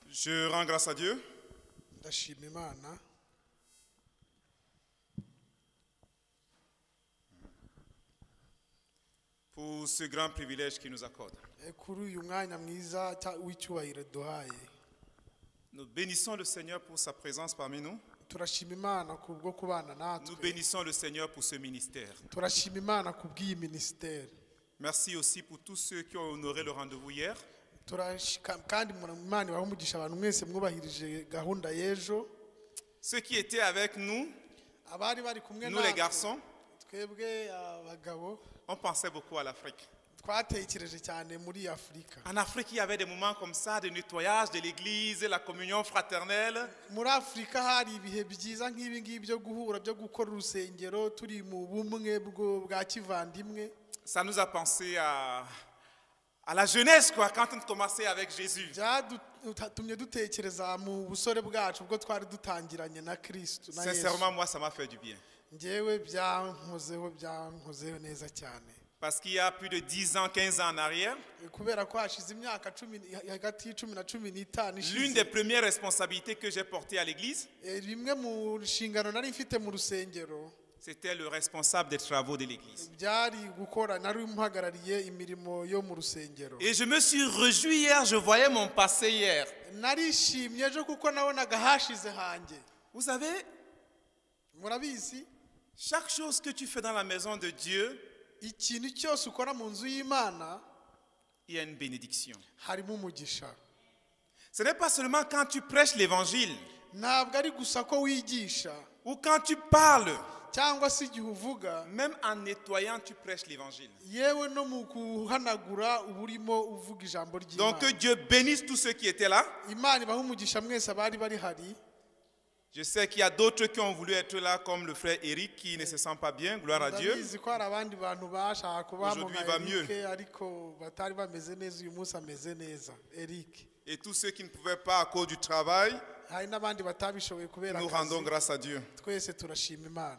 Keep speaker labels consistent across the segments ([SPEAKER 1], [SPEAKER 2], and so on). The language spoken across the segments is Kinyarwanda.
[SPEAKER 1] Je rends grâce à Dieu
[SPEAKER 2] ndashima Imana
[SPEAKER 1] pour ce grand privilège qu'il nous accorde.
[SPEAKER 2] kuri uyu mwanya mwiza w'icyubahiro duhaye.
[SPEAKER 1] Nous bénissons le Seigneur pour sa présence parmi nous.
[SPEAKER 2] Turashima Imana kubwo kubana
[SPEAKER 1] Nous
[SPEAKER 2] natwe.
[SPEAKER 1] bénissons le Seigneur pour ce ministère.
[SPEAKER 2] Turashima Imana kubw'iyi ministeri.
[SPEAKER 1] Merci aussi pour tous ceux qui ont honoré le rendez-vous hier.
[SPEAKER 2] Kandi Imana ibahe umugisha abantu mwese mwubahirije gahunda y'ejo.
[SPEAKER 1] Ceux qui étaient avec nous,
[SPEAKER 2] Abari bari kumwe
[SPEAKER 1] nous les garçons,
[SPEAKER 2] twebwe abagabo
[SPEAKER 1] on pensait beaucoup à l'Afrique.
[SPEAKER 2] twatekereje cyane muri Afurika.
[SPEAKER 1] En Afrique, il y avait des moments comme ça de nettoyage de l'église, la communion fraternelle.
[SPEAKER 2] Muri Afurika hari ibihe byiza nk'ibi ngibi byo guhura byo gukora urusengero turi mu bumwe bwa kivandimwe.
[SPEAKER 1] Ça nous a pensé à la jeunesse, quoi, quand on commençait avec Jésus.
[SPEAKER 2] Byatumye dutekereza mu busore bwacu ubwo twari dutangiranye na Kristo na Yesu.
[SPEAKER 1] Sincèrement, moi, ça m'a fait du bien.
[SPEAKER 2] Njyewe byankozeho neza cyane.
[SPEAKER 1] Parce qu'il y a plus de 10 ans, 15 ans en arrière,
[SPEAKER 2] Kubera ko hashize imyaka hagati y'icumi na cumi n'itanu
[SPEAKER 1] l'une des premières responsabilités que j'ai portées à l'église,
[SPEAKER 2] rimwe mu nshingano nari mfite mu rusengero
[SPEAKER 1] c'était le responsable des travaux de l'église.
[SPEAKER 2] byari gukora nari muhagarariye imirimo yo mu rusengero.
[SPEAKER 1] Et je me suis réjoui hier, je voyais mon passé hier.
[SPEAKER 2] Narishimye ejo kuko nabonaga hashize hanjye.
[SPEAKER 1] Vous savez,
[SPEAKER 2] Murabizi
[SPEAKER 1] chaque chose que tu fais dans la maison de Dieu,
[SPEAKER 2] ikintu cyose ukora mu nzu y'Imana
[SPEAKER 1] il y a une bénédiction.
[SPEAKER 2] harimo umugisha.
[SPEAKER 1] Ce n'est pas seulement quand tu prêches l'évangile
[SPEAKER 2] Ntabwo ari gusa ko wigisha
[SPEAKER 1] ou quand tu parles,
[SPEAKER 2] cyangwa se igihe uvuga,
[SPEAKER 1] même en nettoyant, tu prêches l'évangile.
[SPEAKER 2] yewe no mu kuhanagura uburimo uvuga ijambo
[SPEAKER 1] Donc que
[SPEAKER 2] ry'Imana.
[SPEAKER 1] Dieu bénisse tous ceux qui étaient là.
[SPEAKER 2] Imana ibahe umugisha mwese abari bari hari.
[SPEAKER 1] Je sais qu'il y a d'autres qui ont voulu être là, comme le frère Eric, qui ne se sent pas bien. Gloire à Dieu.
[SPEAKER 2] Ndabizi ko hari abandi bantu bashaka kuba mu
[SPEAKER 1] Aujourd'hui, il va mieux.
[SPEAKER 2] Eric ariko batari bameze neza. Uyu munsi ameze neza Eric.
[SPEAKER 1] Et tous ceux qui ne pouvaient pas à cause du travail,
[SPEAKER 2] Hari n'abandi batabishoboye kubera
[SPEAKER 1] nous rendons
[SPEAKER 2] akazi.
[SPEAKER 1] grâce à Dieu.
[SPEAKER 2] Twese turashima Imana.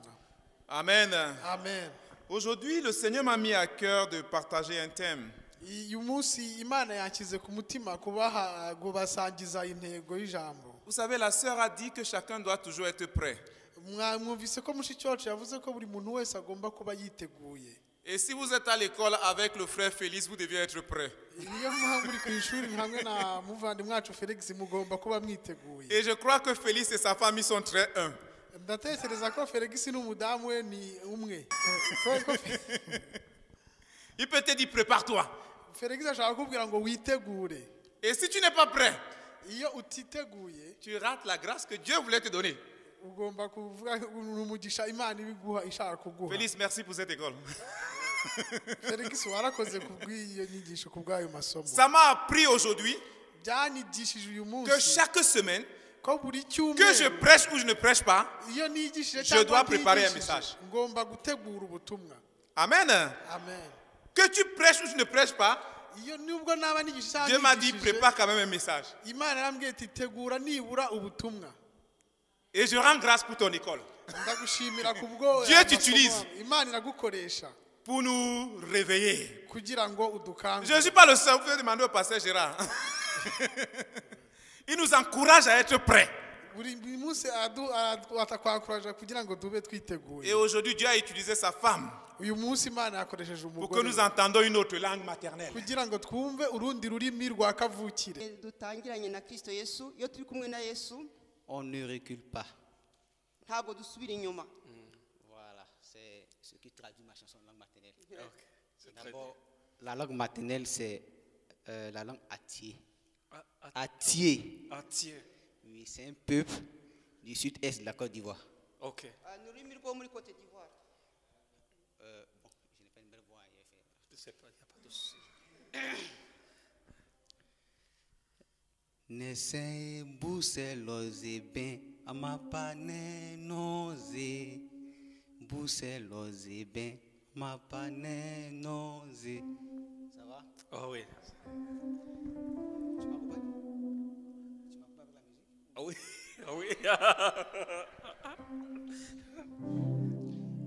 [SPEAKER 1] Amen.
[SPEAKER 2] Amen.
[SPEAKER 1] Aujourd'hui, le Seigneur m'a mis à cœur de partager un thème.
[SPEAKER 2] Uyu munsi Imana yanshyize ku mutima kubasangiza intego y'ijambo.
[SPEAKER 1] Vous savez, la sœur a dit que chacun doit toujours être prêt.
[SPEAKER 2] Mwumvise ko mushiki wacu yavuze ko buri muntu wese agomba kuba yiteguye.
[SPEAKER 1] Et si vous êtes à l'école avec le frère Félix, vous deviez être prêt.
[SPEAKER 2] Iyo muri ku ishuri hamwe na muvandimwe wacu Felix mugomba kuba mwiteguye.
[SPEAKER 1] Et je crois que Félix et sa famille sont très un.
[SPEAKER 2] Ndatekereza ko Felix n'umudamu we ni umwe.
[SPEAKER 1] Il peut te dire prépare-toi.
[SPEAKER 2] Felix ashaka kubwira ngo witegure.
[SPEAKER 1] Et si tu n'es pas prêt,
[SPEAKER 2] Iyo utiteguye
[SPEAKER 1] tu rates la grâce que Dieu voulait te donner.
[SPEAKER 2] ugomba kuvuga umugisha Imana ibiguha ishaka kuguha.
[SPEAKER 1] Félix, merci pour cette école.
[SPEAKER 2] Felix warakoze kubw'iyo nyigisho kubw'ayo masomo.
[SPEAKER 1] Ça m'a appris aujourd'hui
[SPEAKER 2] Byanyigishije uyu munsi
[SPEAKER 1] que chaque semaine,
[SPEAKER 2] ko buri
[SPEAKER 1] que je
[SPEAKER 2] cyumweru
[SPEAKER 1] prêche ou je ne prêche pas,
[SPEAKER 2] iyo nigishije
[SPEAKER 1] je dois préparer un
[SPEAKER 2] ntigishije,
[SPEAKER 1] message.
[SPEAKER 2] ngomba gutegura ubutumwa.
[SPEAKER 1] Amen.
[SPEAKER 2] Amen.
[SPEAKER 1] Que tu prêches ou tu ne prêches pas,
[SPEAKER 2] Iyo nubwo naba nigisha cyangwa
[SPEAKER 1] Dieu m'a dit
[SPEAKER 2] ntigishije,
[SPEAKER 1] prépare quand même un message.
[SPEAKER 2] Imana yarambwiye iti tegura nibura ubutumwa.
[SPEAKER 1] Et je rends grâce pour ton école.
[SPEAKER 2] Ndagushimira kubwo
[SPEAKER 1] Dieu
[SPEAKER 2] amasomo
[SPEAKER 1] t'utilise.
[SPEAKER 2] yawe. Imana iragukoresha
[SPEAKER 1] Pour nous réveiller.
[SPEAKER 2] kugira ngo
[SPEAKER 1] Je
[SPEAKER 2] udukangure.
[SPEAKER 1] ne suis pas le seul, vous pouvez demander au pasteur Gérard. Il nous encourage à être prêts.
[SPEAKER 2] Buri munsi atakwakuraje kugira ngo dube twiteguye.
[SPEAKER 1] Et aujourd'hui, Dieu a utilisé sa femme
[SPEAKER 2] Uyu munsi Imana yakoresheje
[SPEAKER 1] pour que
[SPEAKER 2] umugore
[SPEAKER 1] nous entendions une autre langue maternelle.
[SPEAKER 2] kugira ngo twumve urundi rurimi rwa kavukire.
[SPEAKER 3] Dutangiranye na Kristo Yesu, iyo turi kumwe na Yesu
[SPEAKER 4] On ne recule pas.
[SPEAKER 3] ntabwo dusubira inyuma.
[SPEAKER 4] Voilà, c'est ce qui traduit ma chanson en langue maternelle. D'abord, la langue maternelle, c'est la langue Atié. Atié.
[SPEAKER 5] Atié.
[SPEAKER 4] Oui, c'est un peuple du sud-est de la Côte d'Ivoire.
[SPEAKER 5] Ok.
[SPEAKER 3] Ni ururimi rwo muri Côte d'Ivoire.
[SPEAKER 4] Bon, je n'ai pas une belle voix.
[SPEAKER 5] Je sais pas, il n'y a pas de souci.
[SPEAKER 4] Nesse buseloze ben amapane noze buseloze ben amapane noze. Ça va?
[SPEAKER 5] Oh oui.
[SPEAKER 4] Tu m'as pas la musique?
[SPEAKER 5] Ah oui. Ah oui.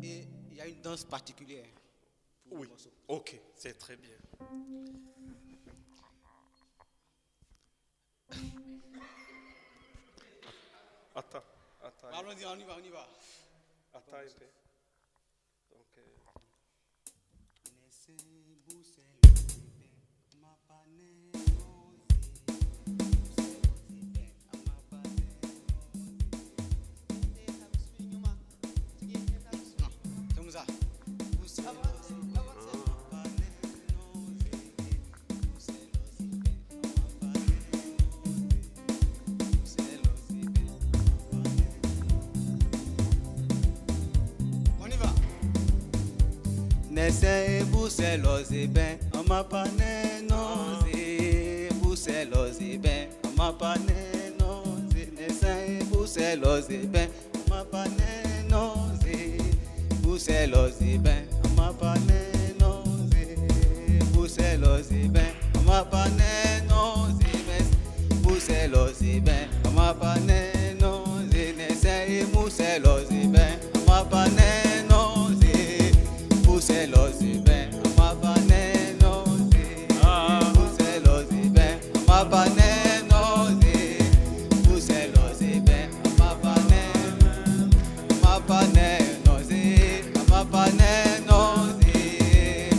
[SPEAKER 4] Et il y a une danse particulière pour
[SPEAKER 5] Oui.
[SPEAKER 4] le morceau.
[SPEAKER 5] Ok, c'est très bien. Attends, attends.
[SPEAKER 4] Allons-y, on y va, on y va.
[SPEAKER 5] Attends un peu. Donc,
[SPEAKER 4] Vamos lá. On y va. Nesse buselozi ben amapane nozi buselozi ben amapane nozi nesse buselozi ben amapane nozi buselozi ben amapane nozi buselozi ben amapane nozi buselozi ben amapane nozi nesse buselozi ben amapane nozi buselozi ben amapane nozi buselozi ben amapane nozi buselozi ben amapane amapane nozi amapane nozi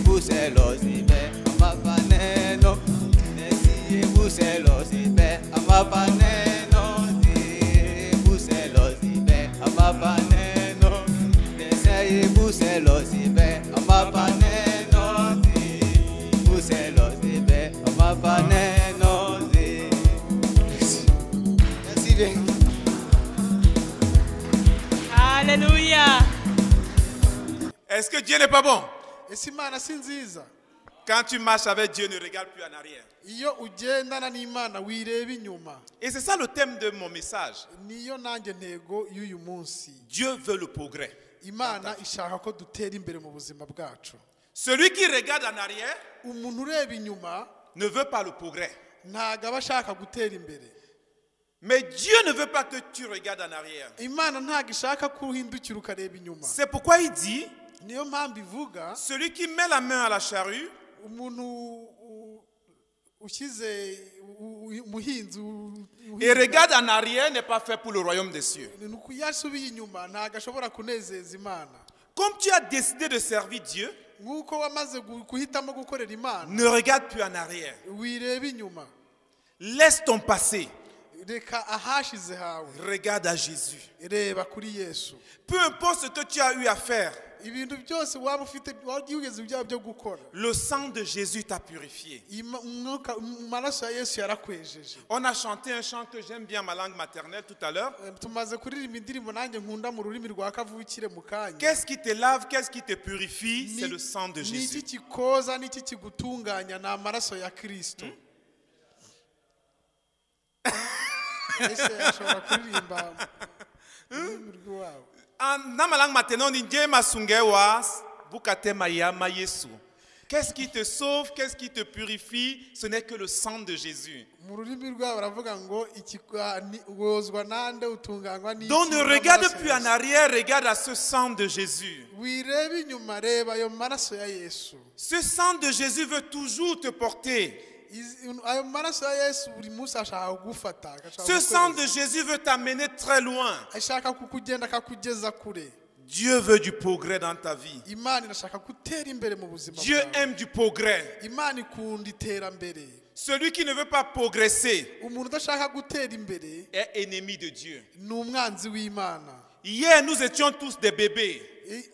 [SPEAKER 4] buselozi ben amapane no nesi buselozi ben amapane nozi buselozi ben amapane no nesi buselozi ben amapane nozi buselozi ben amapane nozi. Merci bien.
[SPEAKER 6] Alléluia.
[SPEAKER 1] Est-ce que Dieu n'est pas bon?
[SPEAKER 2] ese imana si nziza?
[SPEAKER 1] Quand tu marches avec Dieu, ne regarde plus en arrière.
[SPEAKER 2] iyo ugendana n'imana wireba inyuma.
[SPEAKER 1] Et c'est ça le thème de mon message.
[SPEAKER 2] niyo nanjye ntego y'uyu munsi.
[SPEAKER 1] Dieu veut le progrès.
[SPEAKER 2] imana ishaka ko dutera imbere mu buzima bwacu.
[SPEAKER 1] Celui qui regarde en arrière
[SPEAKER 2] umuntu ureba inyuma
[SPEAKER 1] ne veut pas le progrès.
[SPEAKER 2] ntabwo aba ashaka gutera imbere.
[SPEAKER 1] Mais Dieu ne veut pas que tu regardes en arrière.
[SPEAKER 2] imana ntabwo ishaka ko uhindukira ukareba inyuma.
[SPEAKER 1] C'est pourquoi il dit,
[SPEAKER 2] niyo mpamvu ivuga
[SPEAKER 1] celui qui met la main à la charrue
[SPEAKER 2] umuntu ushyize umuhinzi
[SPEAKER 1] et regarde en arrière n'est pas fait pour le royaume des cieux.
[SPEAKER 2] iyo asubiye inyuma ntabwo ashobora kunezeza imana.
[SPEAKER 1] Comme tu as décidé de servir Dieu,
[SPEAKER 2] nk'uko wamaze guhitamo gukorera imana
[SPEAKER 1] ne regarde plus en arrière.
[SPEAKER 2] wireba inyuma.
[SPEAKER 1] Laisse ton passé.
[SPEAKER 2] reka ahashize hawe
[SPEAKER 1] Regarde à Jésus.
[SPEAKER 2] reba kuri yesu.
[SPEAKER 1] Peu importe ce que tu as eu à faire,
[SPEAKER 2] ibintu byose waba ufite wigeze ibyaha byo gukora,
[SPEAKER 1] le sang de Jésus t'a purifié.
[SPEAKER 2] amaraso ya yesu yarakwejeje.
[SPEAKER 1] On a chanté un chant que j'aime bien, ma langue maternelle, tout à l'heure.
[SPEAKER 2] tumaze kuririmba indirimbo nanjye nkunda mu rurimi rwa kavukire mu kanya.
[SPEAKER 1] Qu'est-ce qui te lave, qu'est-ce qui te purifie? C'est le sang de
[SPEAKER 2] ni iki
[SPEAKER 1] Jésus.
[SPEAKER 2] kikoza n'iki kigutunganya? ni amaraso ya kristo. ese ashobora kuririmba mu rurimi rw'iwabo.
[SPEAKER 1] Dans ma langue maternelle, on dit Dieu m'a sungewas, bukate mayama Yesu. Qu'est-ce qui te sauve, qu'est-ce qui te purifie? Ce n'est que le sang de Jésus.
[SPEAKER 2] mu rurimi rwabo baravuga ngo wozwa nande utunganywa n'iki.
[SPEAKER 1] Donc ne regarde plus en arrière, regarde à ce sang de Jésus.
[SPEAKER 2] wireba inyuma, reba ayo maraso ya yesu.
[SPEAKER 1] Ce sang de Jésus veut toujours te porter.
[SPEAKER 2] ayo maraso ya yesu buri munsi ashaka kugufata.
[SPEAKER 1] Ce sang de Jésus veut t'amener très loin.
[SPEAKER 2] ashaka kukugenda akakugeza kure.
[SPEAKER 1] Dieu veut du progrès dans ta vie.
[SPEAKER 2] imana irashaka gutera imbere mu buzima
[SPEAKER 1] Dieu
[SPEAKER 2] bwawe.
[SPEAKER 1] aime du progrès.
[SPEAKER 2] imana ikunda iterambere.
[SPEAKER 1] Celui qui ne veut pas progresser
[SPEAKER 2] umuntu udashaka gutera imbere
[SPEAKER 1] est ennemi de Dieu.
[SPEAKER 2] ni umwanzi w'imana.
[SPEAKER 1] Hier, nous étions tous des bébés.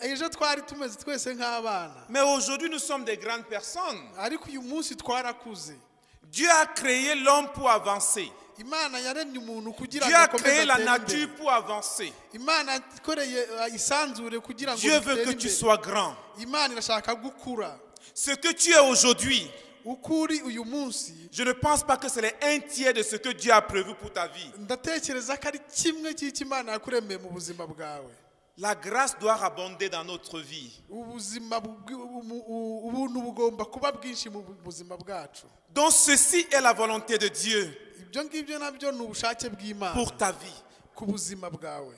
[SPEAKER 2] ejo twari tumeze twese nk'abana,
[SPEAKER 1] Mais aujourd'hui, nous sommes des grandes personnes.
[SPEAKER 2] ariko uyu munsi twarakuze.
[SPEAKER 1] Dieu a créé l'homme pour avancer.
[SPEAKER 2] imana yaremye umuntu kugira
[SPEAKER 1] Dieu
[SPEAKER 2] ngo
[SPEAKER 1] a
[SPEAKER 2] akomeze
[SPEAKER 1] créé la
[SPEAKER 2] atere
[SPEAKER 1] nature
[SPEAKER 2] imbere.
[SPEAKER 1] pour avancer.
[SPEAKER 2] imana ikoreye isanzure kugira ngo
[SPEAKER 1] Dieu veut
[SPEAKER 2] dutere
[SPEAKER 1] que tu
[SPEAKER 2] imbere.
[SPEAKER 1] sois grand.
[SPEAKER 2] imana irashaka gukura.
[SPEAKER 1] Ce que tu es aujourd'hui,
[SPEAKER 2] uko uri uyu munsi,
[SPEAKER 1] je ne pense pas que c'est un tiers de ce que Dieu a prévu pour ta vie.
[SPEAKER 2] ndatekereza ko ari kimwe cy'icyo imana yakuremeye mu buzima bwawe.
[SPEAKER 1] La grâce doit abonder dans notre vie.
[SPEAKER 2] ubuzima ubuntu bugomba kuba bwinshi mu buzima bwacu.
[SPEAKER 1] Donc ceci est la volonté de Dieu
[SPEAKER 2] ibyo ngibyo nabyo ni ubushake bw'imana
[SPEAKER 1] pour ta vie.
[SPEAKER 2] ku buzima bwawe.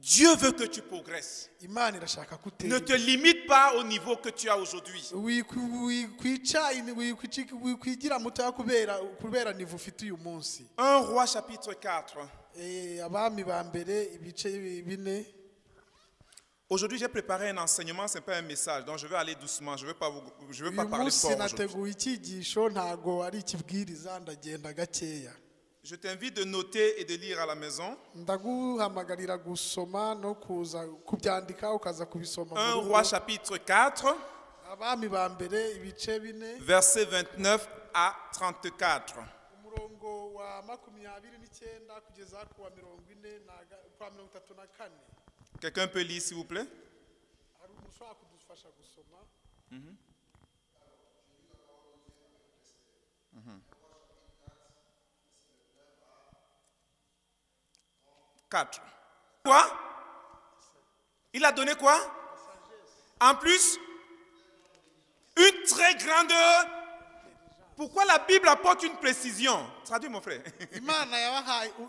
[SPEAKER 1] Dieu veut que tu progresses.
[SPEAKER 2] imana irashaka ko utera
[SPEAKER 1] Ne te limite pas au niveau que tu as aujourd'hui.
[SPEAKER 2] wikwigira mutoya kubera nivo ufite uyu munsi.
[SPEAKER 1] 1 Roi chapitre 4.
[SPEAKER 2] abami ba mbere ibice 4.
[SPEAKER 1] Aujourd'hui, j'ai préparé un enseignement, ce n'est pas un message, donc je vais aller doucement, je ne vais pas
[SPEAKER 2] uyu
[SPEAKER 1] parler
[SPEAKER 2] munsi
[SPEAKER 1] fort aujourd'hui.
[SPEAKER 2] nateguye icyigisho ntago ari ikibwiriza ndagenda gakeya.
[SPEAKER 1] Je t'invite de noter et de lire à la maison.
[SPEAKER 2] Ndaguhamagarira gusoma no kuza kubyandika ukaza kubisoma
[SPEAKER 1] 1 Roi chapitre 4,
[SPEAKER 2] abami ba mbere ibice 4
[SPEAKER 1] versets 29 à 34.
[SPEAKER 2] umurongo wa 29 kugeza ku wa 34.
[SPEAKER 1] Quelqu'un peut lire s'il vous plaît?
[SPEAKER 2] Hari umushaka kudufasha gusoma.
[SPEAKER 1] 4. Quoi? Il a donné quoi? En plus, une très grande... Pourquoi la Bible apporte une précision? Traduis mon frère.
[SPEAKER 2] Imana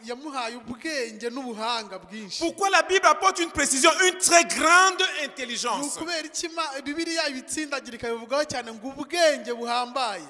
[SPEAKER 2] yamuhaye ubwenge n'ubuhanga bwinshi.
[SPEAKER 1] Pourquoi la Bible apporte une précision, une très grande intelligence?
[SPEAKER 2] Kubera iki Bibiliya ibitsindagirika bivugaho cyane ngo ubwenge buhambaye.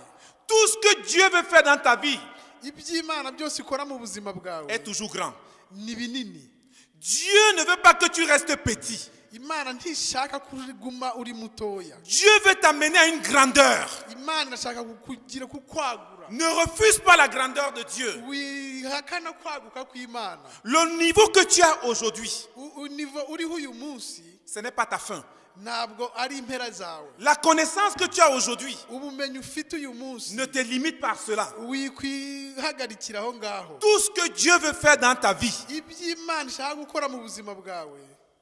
[SPEAKER 1] Tout ce que Dieu veut faire dans ta vie
[SPEAKER 2] Iby'Imana byose ikora mu buzima bwawe
[SPEAKER 1] est toujours grand.
[SPEAKER 2] ni binini.
[SPEAKER 1] Dieu ne veut pas que tu restes petit.
[SPEAKER 2] Imana ntishaka kuguma uri mutoya.
[SPEAKER 1] Dieu veut t'amener à une grandeur.
[SPEAKER 2] Imana irashaka kukugira kukwagura.
[SPEAKER 1] Ne refuse pas la grandeur de Dieu.
[SPEAKER 2] Wihakana kwaguka kw'Imana.
[SPEAKER 1] Le niveau que tu as aujourd'hui,
[SPEAKER 2] Univo uriho uyu munsi
[SPEAKER 1] ce n'est pas ta fin.
[SPEAKER 2] ntabwo ari impera zawe.
[SPEAKER 1] La connaissance que tu as aujourd'hui
[SPEAKER 2] Ubumenyi ufite uyu munsi
[SPEAKER 1] ne te limite pas à cela.
[SPEAKER 2] wikwihagarikira aho ngaho.
[SPEAKER 1] Tout ce que Dieu veut faire dans ta vie
[SPEAKER 2] Iby'Imana ishaka gukora mu buzima bwawe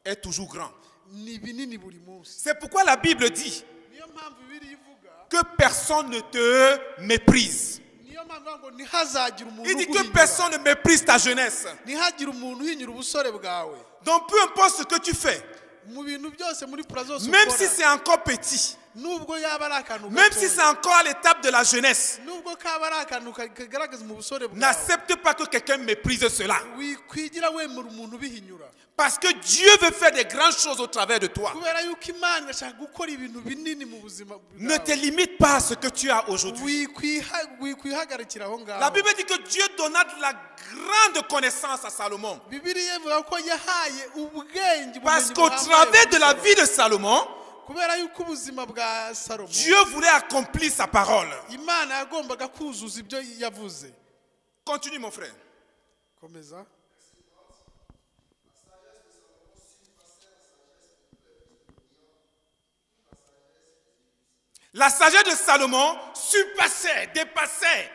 [SPEAKER 1] est toujours grand.
[SPEAKER 2] ni binini buri munsi.
[SPEAKER 1] C'est pourquoi la Bible dit
[SPEAKER 2] Niyo mpamvu Bibiliya ivuga,
[SPEAKER 1] que personne ne te méprise.
[SPEAKER 2] niyo mpamvu ngo ntihazagire umuntu
[SPEAKER 1] Il dit que
[SPEAKER 2] uguhinyura.
[SPEAKER 1] personne ne méprise ta jeunesse.
[SPEAKER 2] Ntihagire umuntu uhinyura ubusore bwawe.
[SPEAKER 1] Donc peu importe ce que tu fais,
[SPEAKER 2] Mu bintu byose muri pura zose
[SPEAKER 1] même
[SPEAKER 2] ukora,
[SPEAKER 1] si c'est encore petit,
[SPEAKER 2] nubwo yaba ari akantu
[SPEAKER 1] même
[SPEAKER 2] gatoya,
[SPEAKER 1] si c'est encore à l'étape de la jeunesse,
[SPEAKER 2] nubwo kaba ari akantu kagaragaza mu busore bwawe,
[SPEAKER 1] n'accepte pas que quelqu'un méprise cela.
[SPEAKER 2] wikwigira wemera umuntu ubihinyura.
[SPEAKER 1] Parce que Dieu veut faire des grandes choses au travers de toi.
[SPEAKER 2] Kubera yuko Imana irashaka gukora ibintu binini mu buzima
[SPEAKER 1] Ne te
[SPEAKER 2] bwawe.
[SPEAKER 1] limite pas à ce que tu as aujourd'hui.
[SPEAKER 2] Wikwihagarikira aho ngaho.
[SPEAKER 1] La Bible dit que Dieu donna de la grande connaissance à Salomon.
[SPEAKER 2] Bibiliya ivuga ko yahaye ubwenge
[SPEAKER 1] Parce
[SPEAKER 2] ubumenyi
[SPEAKER 1] qu'au
[SPEAKER 2] buhambaye
[SPEAKER 1] travers de la
[SPEAKER 2] bw'Imana.
[SPEAKER 1] vie de Salomon,
[SPEAKER 2] Kubera yuko ubuzima bwa Salomo
[SPEAKER 1] Dieu voulait accomplir sa parole.
[SPEAKER 2] Imana yagombaga kuzuza ibyo yavuze.
[SPEAKER 1] Continue mon frère.
[SPEAKER 2] Komeza.
[SPEAKER 1] La sagesse de Salomon surpassait, dépassait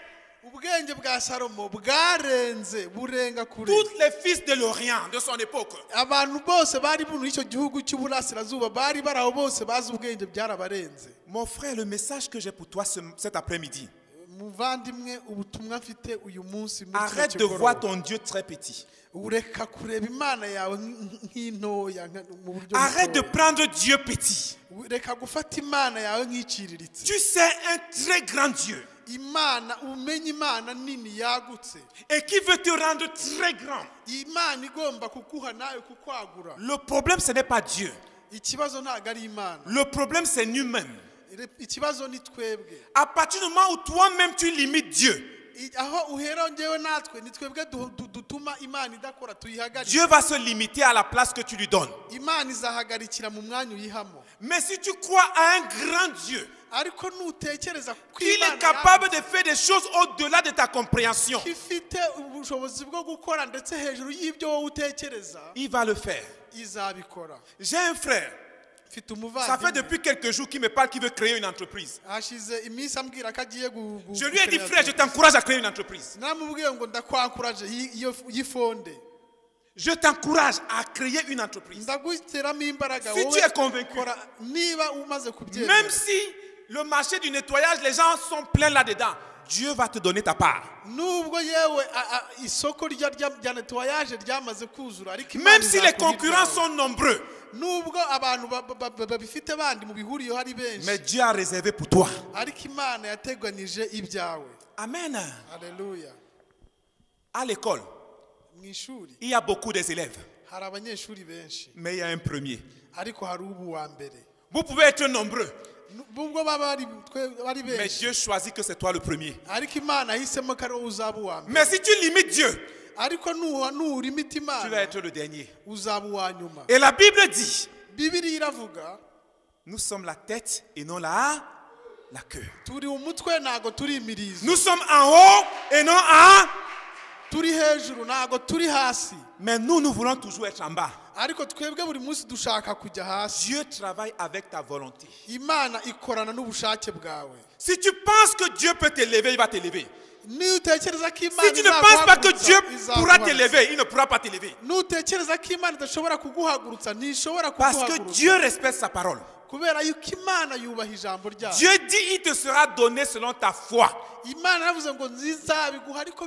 [SPEAKER 2] Ubwenge bwa Salomo bwarenze burenga kure.
[SPEAKER 1] tous les fils de l'Orient de son époque.
[SPEAKER 2] Abantu bose bari muri icyo gihugu cy'uburasirazuba bari baraho bose bazi ubwenge byarabarenze.
[SPEAKER 1] Mon frère, le message que j'ai pour toi cet après-midi,
[SPEAKER 2] Muvandimwe, ubutumwa mfite uyu munsi muri
[SPEAKER 1] arrête de voir ton Dieu très petit.
[SPEAKER 2] ureka kureba Imana yawe nk'intoya mu buryo
[SPEAKER 1] Arrête de
[SPEAKER 2] butoya.
[SPEAKER 1] prendre Dieu petit.
[SPEAKER 2] Reka gufata Imana yawe nk'iciriritse.
[SPEAKER 1] Tu sais un très grand Dieu
[SPEAKER 2] Imana umenye Imana nini yagutse.
[SPEAKER 1] et qui veut te rendre très grand.
[SPEAKER 2] Imana igomba kukuha nawe kukwagura.
[SPEAKER 1] Le problème, ce n'est pas Dieu.
[SPEAKER 2] Ikibazo ntabwo ari Imana.
[SPEAKER 1] Le problème, c'est nous-mêmes.
[SPEAKER 2] Ikibazo ni twebwe.
[SPEAKER 1] À partir du moment où toi-même tu limites Dieu,
[SPEAKER 2] Aho uhera ngewe natwe ni twebwe dutuma Imana idakora tuyihagarika.
[SPEAKER 1] Dieu va se limiter à la place que tu lui donnes.
[SPEAKER 2] Imana izahagarikira mu mwanya uyihamo.
[SPEAKER 1] Mais si tu crois à un grand Dieu,
[SPEAKER 2] Ariko nutekereza ko
[SPEAKER 1] qu'il est
[SPEAKER 2] Imana
[SPEAKER 1] capable de faire des choses au-delà de ta compréhension,
[SPEAKER 2] ifite ubushobozi bwo gukora ndetse hejuru y'ibyo wowe utekereza,
[SPEAKER 1] il va le faire.
[SPEAKER 2] izabikora.
[SPEAKER 1] J'ai un frère,
[SPEAKER 2] Mfite
[SPEAKER 1] ça fait
[SPEAKER 2] umuvandimwe
[SPEAKER 1] depuis quelques jours qu'il me parle qu'il veut créer une entreprise.
[SPEAKER 2] hashize iminsi ambwira ko agiye
[SPEAKER 1] Je lui ai dit, frère, je t'encourage à créer une entreprise.
[SPEAKER 2] namubwiye ngo ndakwakuraje yifonde,
[SPEAKER 1] Je t'encourage à créer une entreprise.
[SPEAKER 2] ndaguteramo imbaraga.
[SPEAKER 1] Si tu es convaincu,
[SPEAKER 2] kora niba umaze
[SPEAKER 1] même
[SPEAKER 2] kubyemera,
[SPEAKER 1] si le marché du nettoyage, les gens sont pleins là-dedans, Dieu va te donner ta part.
[SPEAKER 2] nubwo yewe isoko rya nettoyage ryamaze kuzura, ariko
[SPEAKER 1] Même
[SPEAKER 2] Imana
[SPEAKER 1] si les
[SPEAKER 2] izakuha
[SPEAKER 1] concurrents
[SPEAKER 2] ibyawe.
[SPEAKER 1] sont nombreux,
[SPEAKER 2] Nubwo abantu babifite bandi mu bihuriyeho ari benshi,
[SPEAKER 1] mais Dieu a réservé pour toi.
[SPEAKER 2] ariko Imana yateganije ibyawe.
[SPEAKER 1] Amen.
[SPEAKER 2] Haleluya.
[SPEAKER 1] À l'école,
[SPEAKER 2] Mu ishuri
[SPEAKER 1] il y a beaucoup d'élèves,
[SPEAKER 2] hari abanyeshuri benshi,
[SPEAKER 1] mais il y a un premier.
[SPEAKER 2] ariko hari ubu wa mbere.
[SPEAKER 1] Vous pouvez être nombreux,
[SPEAKER 2] Nubwo baba bari
[SPEAKER 1] mais
[SPEAKER 2] benshi,
[SPEAKER 1] Dieu choisit que c'est toi le premier.
[SPEAKER 2] ariko Imana yahisemo ko ari wowe uzaba uwa mbere.
[SPEAKER 1] Mais si tu limites Dieu,
[SPEAKER 2] ariko nuhura imitima
[SPEAKER 1] tu vas
[SPEAKER 2] Imana
[SPEAKER 1] être le dernier.
[SPEAKER 2] uzaba uwa nyuma.
[SPEAKER 1] Et la Bible dit,
[SPEAKER 2] Bibiliya iravuga
[SPEAKER 1] nous sommes la tête et non la queue.
[SPEAKER 2] turi umutwe ntago turi imirizo,
[SPEAKER 1] Nous sommes en haut et non en...
[SPEAKER 2] turi hejuru ntago turi hasi,
[SPEAKER 1] Mais nous voulons toujours être en bas.
[SPEAKER 2] ariko twebwe buri munsi dushaka kujya hasi.
[SPEAKER 1] Dieu travaille avec ta volonté.
[SPEAKER 2] Imana ikorana n'ubushake bwawe.
[SPEAKER 1] Si tu penses que Dieu peut t'élever, il va t'élever.
[SPEAKER 2] Niba utekereza ko Imana
[SPEAKER 1] Si tu ne penses pas que Dieu pourra
[SPEAKER 2] izaguhagurutsa,
[SPEAKER 1] t'élever, il ne pourra pas t'élever.
[SPEAKER 2] nutekereza ko Imana idashobora kuguhagurutsa, ntishobora
[SPEAKER 1] Parce que
[SPEAKER 2] kuguhagurutsa,
[SPEAKER 1] Dieu respecte sa parole.
[SPEAKER 2] kubera yuko Imana yubaha ijambo ryayo.
[SPEAKER 1] Dieu dit, il te sera donné selon ta foi.
[SPEAKER 2] Imana yaravuze ngo nzizabiguha ariko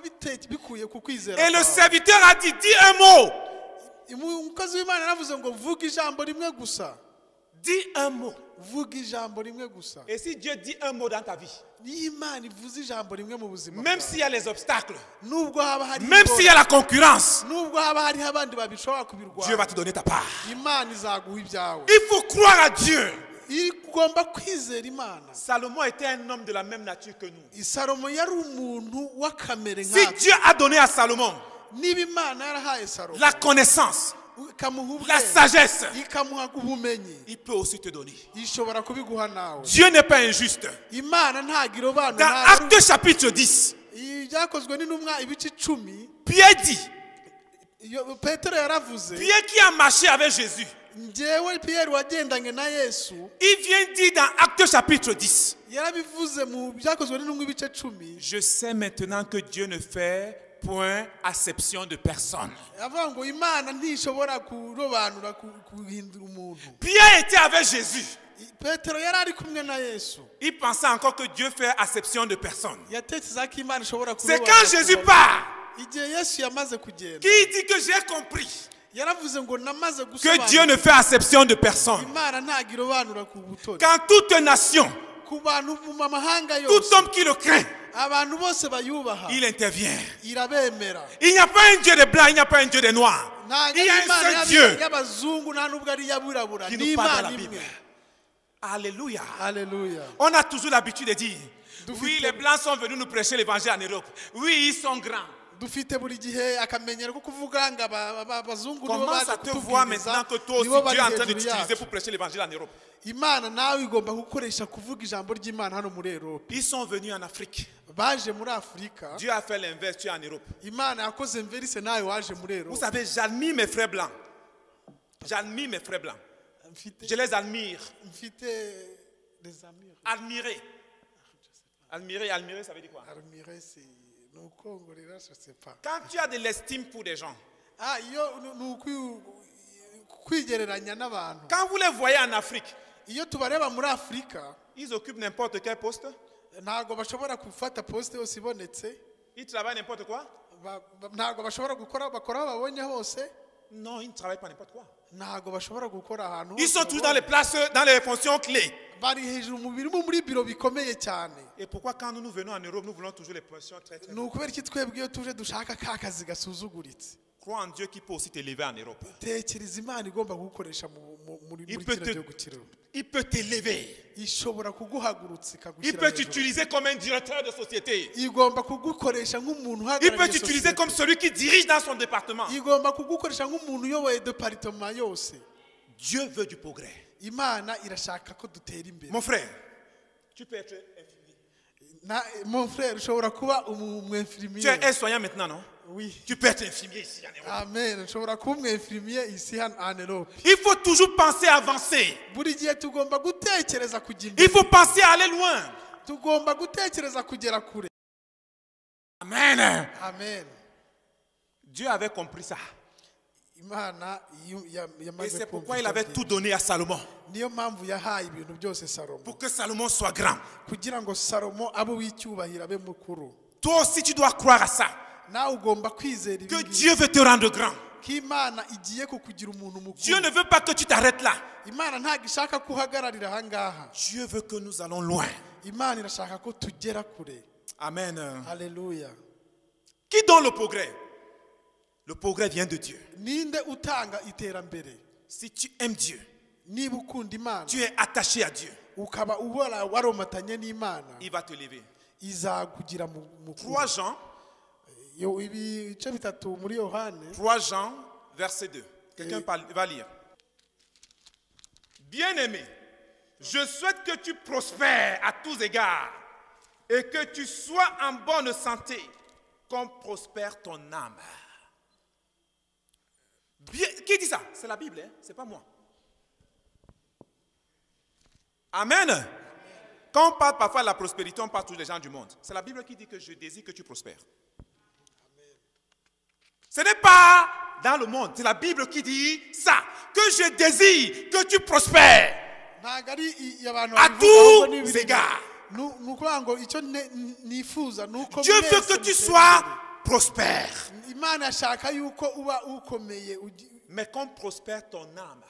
[SPEAKER 2] bikuye ku kwizera
[SPEAKER 1] Et le
[SPEAKER 2] kwawe.
[SPEAKER 1] serviteur a dit, dis un mot.
[SPEAKER 2] Umukozi w'Imana yaravuze ngo vuga ijambo rimwe gusa,
[SPEAKER 1] Dis un mot.
[SPEAKER 2] vuga ijambo rimwe gusa.
[SPEAKER 1] Et si Dieu dit un mot dans ta vie,
[SPEAKER 2] Niyo Imana ivuze ijambo rimwe mu buzima
[SPEAKER 1] même
[SPEAKER 2] bwawe,
[SPEAKER 1] s'il y a les obstacles,
[SPEAKER 2] nubwo haba hari
[SPEAKER 1] même s'il y a la concurrence,
[SPEAKER 2] nubwo haba hariho abandi babishobora
[SPEAKER 1] Dieu va
[SPEAKER 2] kubirwanya,
[SPEAKER 1] te donner ta part.
[SPEAKER 2] Imana izaguha ibyawe.
[SPEAKER 1] Il faut croire à Dieu.
[SPEAKER 2] Ugomba kwizera Imana.
[SPEAKER 1] Salomon était un homme de la même nature que nous.
[SPEAKER 2] Salomo yari umuntu w'akamere
[SPEAKER 1] Si
[SPEAKER 2] nkatwe.
[SPEAKER 1] Dieu a donné à Salomon
[SPEAKER 2] Niba Imana yarahaye Salomo
[SPEAKER 1] la connaissance,
[SPEAKER 2] ikamuha
[SPEAKER 1] la
[SPEAKER 2] ubwenge,
[SPEAKER 1] sagesse,
[SPEAKER 2] ikamuha ubumenyi,
[SPEAKER 1] il peut aussi te donner.
[SPEAKER 2] ishobora kubiguha nawe.
[SPEAKER 1] Dieu n'est pas injuste.
[SPEAKER 2] Imana ntago irobanura.
[SPEAKER 1] Dans Actes chapitre 10,
[SPEAKER 2] Byakozwe n'intumwa ibice 10,
[SPEAKER 1] Pierre dit,
[SPEAKER 2] Petero yaravuze,
[SPEAKER 1] Pierre qui a marché avec Jésus,
[SPEAKER 2] njyewe Pierre wagendanye na Yesu,
[SPEAKER 1] il vient dire dans Actes chapitre 10,
[SPEAKER 2] yarabivuze mu byakozwe n'intumwa ibice 10,
[SPEAKER 1] je sais maintenant que Dieu ne fait point acception de personne.
[SPEAKER 2] avuga ngo Imana ntishobora kurobanura guhindura umuntu.
[SPEAKER 1] Pierre était avec Jésus.
[SPEAKER 2] Petero yari ari kumwe na Yesu,
[SPEAKER 1] Il pensait encore que Dieu fait acception de personne.
[SPEAKER 2] yatekereza ko Imana ishobora
[SPEAKER 1] C'est quand Jésus part
[SPEAKER 2] igihe Yesu yamaze kugenda,
[SPEAKER 1] qu'il dit que j'ai compris
[SPEAKER 2] yaravuze ngo namaze
[SPEAKER 1] que Dieu ne fait acception de personne.
[SPEAKER 2] Imana ntago irobanura ku butoni.
[SPEAKER 1] Quand toute nation,
[SPEAKER 2] Ku bantu mu mahanga
[SPEAKER 1] tout
[SPEAKER 2] yose,
[SPEAKER 1] homme qui le craint,
[SPEAKER 2] abantu bose bayubaha,
[SPEAKER 1] il intervient.
[SPEAKER 2] irabemera.
[SPEAKER 1] Il n'y a pas un Dieu de blanc, il n'y a pas un Dieu de noir.
[SPEAKER 2] Ntago
[SPEAKER 1] Il y a
[SPEAKER 2] ari
[SPEAKER 1] un
[SPEAKER 2] Imana
[SPEAKER 1] seul Dieu
[SPEAKER 2] y'abazungu nta nubwo ari iy'abirabura,
[SPEAKER 1] qui
[SPEAKER 2] ni
[SPEAKER 1] nous parle dans la
[SPEAKER 2] Imana
[SPEAKER 1] Bible.
[SPEAKER 2] imwe.
[SPEAKER 1] Alléluia.
[SPEAKER 2] Haleluya.
[SPEAKER 1] On a toujours l'habitude de dire,
[SPEAKER 2] Dufite-
[SPEAKER 1] oui, les blancs sont venus nous prêcher l'évangile en Europe. Oui, ils sont grands.
[SPEAKER 2] Dufite buri gihe akamenyero ko kuvuga ngo abazungu nibo
[SPEAKER 1] Comment
[SPEAKER 2] baje
[SPEAKER 1] ça te voit
[SPEAKER 2] kutubwiriza,
[SPEAKER 1] maintenant que toi aussi
[SPEAKER 2] nibo
[SPEAKER 1] Dieu
[SPEAKER 2] bari
[SPEAKER 1] est en train de
[SPEAKER 2] hejuru
[SPEAKER 1] t'utiliser
[SPEAKER 2] yacu.
[SPEAKER 1] pour prêcher l'évangile en Europe?
[SPEAKER 2] Imana nawe igomba gukoresha kuvuga ijambo ry'Imana hano muri Europe.
[SPEAKER 1] Ils sont venus en Afrique.
[SPEAKER 2] Baje muri Afurika,
[SPEAKER 1] Dieu a fait l'inverse, tu es en Europe.
[SPEAKER 2] Imana yakoze mverise nawe waje muri
[SPEAKER 1] Vous
[SPEAKER 2] Europe.
[SPEAKER 1] savez, j'admire mes frères blancs. J'admire mes frères blancs. Je les admire.
[SPEAKER 2] Mfite des amis.
[SPEAKER 1] Admirer. Admirer, ça veut dire quoi?
[SPEAKER 2] Admirer, c'est n'ukongorera, je sais pas.
[SPEAKER 1] Quand tu as de l'estime pour des gens,
[SPEAKER 2] Ah, iyo kwigereranya n'abantu.
[SPEAKER 1] quand vous les voyez en Afrique,
[SPEAKER 2] Iyo tubareba muri Afurika,
[SPEAKER 1] ils occupent n'importe quel poste,
[SPEAKER 2] ntago bashobora gufata poste yose ibonetse,
[SPEAKER 1] ils travaillent n'importe quoi.
[SPEAKER 2] ntago bashobora bakora aho babonye hose,
[SPEAKER 1] Non, ils ne travaillent pas n'importe quoi.
[SPEAKER 2] ntago bashobora gukora ahantu
[SPEAKER 1] Ils
[SPEAKER 2] hose
[SPEAKER 1] sont tous dans
[SPEAKER 2] babonye.
[SPEAKER 1] les places, dans les fonctions clés.
[SPEAKER 2] Bari hejuru mu birimo muri biro bikomeye cyane.
[SPEAKER 1] Et pourquoi quand nous venons en Europe, nous voulons toujours les positions très très
[SPEAKER 2] Ni ukubera iki twebwe iyo tuje dushaka ka kazi gasuzuguritse.
[SPEAKER 1] Crois en Dieu qui peut aussi t'élever en Europe.
[SPEAKER 2] Tekereza Imana igomba kugukoresha muri
[SPEAKER 1] Il
[SPEAKER 2] kino
[SPEAKER 1] peut te-
[SPEAKER 2] gihugu kiriho.
[SPEAKER 1] Il peut t'élever.
[SPEAKER 2] Ishobora kuguhagurutsa
[SPEAKER 1] Il
[SPEAKER 2] ikagushyira
[SPEAKER 1] peut
[SPEAKER 2] hejuru.
[SPEAKER 1] t'utiliser comme un directeur de société.
[SPEAKER 2] Igomba kugukoresha nk'umuntu
[SPEAKER 1] Il peut
[SPEAKER 2] uhagarariye
[SPEAKER 1] t'utiliser comme
[SPEAKER 2] sosiyete.
[SPEAKER 1] celui qui dirige dans son département.
[SPEAKER 2] Igomba kugukoresha nk'umuntu uyoboye departement yose.
[SPEAKER 1] Dieu veut du progrès.
[SPEAKER 2] Imana irashaka ko dutera imbere.
[SPEAKER 1] Mon frère, tu peux être infirmier.
[SPEAKER 2] Mon frère, ushobora kuba
[SPEAKER 1] Tu es
[SPEAKER 2] umwinfirmiye.
[SPEAKER 1] aide-soignant maintenant, non?
[SPEAKER 2] Oui.
[SPEAKER 1] Tu peux être infirmier ici en Europe.
[SPEAKER 2] Amen. Ushobora kuba umwinfirmiye isi hano en Europe.
[SPEAKER 1] Il faut toujours penser à avancer.
[SPEAKER 2] Buri gihe tugomba gutekereza kujya
[SPEAKER 1] Il
[SPEAKER 2] imbere.
[SPEAKER 1] faut penser à aller loin.
[SPEAKER 2] Tugomba gutekereza kugera kure.
[SPEAKER 1] Amen.
[SPEAKER 2] Amen.
[SPEAKER 1] Dieu avait compris ça.
[SPEAKER 2] Imana
[SPEAKER 1] Et
[SPEAKER 2] yamaze
[SPEAKER 1] c'est pourquoi
[SPEAKER 2] kumva
[SPEAKER 1] il avait
[SPEAKER 2] ibyo
[SPEAKER 1] tout donné à Salomon.
[SPEAKER 2] niyo mpamvu yahaye ibintu byose Salomo
[SPEAKER 1] Pour que Salomon soit grand.
[SPEAKER 2] kugira ngo Salomo abe w'icyubahiro abe mukuru.
[SPEAKER 1] Toi aussi, tu dois croire à ça.
[SPEAKER 2] Nawe ugomba kwizera ibi
[SPEAKER 1] Que
[SPEAKER 2] ngibi,
[SPEAKER 1] Dieu veut te rendre grand.
[SPEAKER 2] ko Imana igiye kukugira umuntu
[SPEAKER 1] Dieu
[SPEAKER 2] mukuru.
[SPEAKER 1] ne veut pas que tu t'arrêtes là.
[SPEAKER 2] Imana ntabwo ishaka ko uhagararira aha ngaha.
[SPEAKER 1] Dieu veut que nous allons loin.
[SPEAKER 2] Imana irashaka ko tugera kure.
[SPEAKER 1] Amen.
[SPEAKER 2] Haleluya.
[SPEAKER 1] Qui donne le progrès? Le progrès vient de Dieu.
[SPEAKER 2] Ninde utanga iterambere?
[SPEAKER 1] Si tu aimes Dieu,
[SPEAKER 2] Niba ukunda Imana
[SPEAKER 1] tu es attaché à Dieu,
[SPEAKER 2] ukaba ubora waromatanye n'Imana,
[SPEAKER 1] il va te lever.
[SPEAKER 2] izakugira mukuru.
[SPEAKER 1] 3 Jean,
[SPEAKER 2] ibice bitatu muri Yohane
[SPEAKER 1] 3 Jean, verset 2. Quelqu'un va lire. Bien-aimé, je souhaite que tu prospères à tous égards et que tu sois en bonne santé, comme prospère ton âme. Qui dit ça? C'est la Bible, hein? C'est pas moi. Amen. Quand on parle parfois de la prospérité, on parle tous les gens du monde. C'est la Bible qui dit que je désire que tu prospères. Ce n'est pas dans le monde, c'est la Bible qui dit ça, que je désire que tu prospères à tous égards. Dieu veut que tu sois prospère. Mais qu'on prospère ton âme.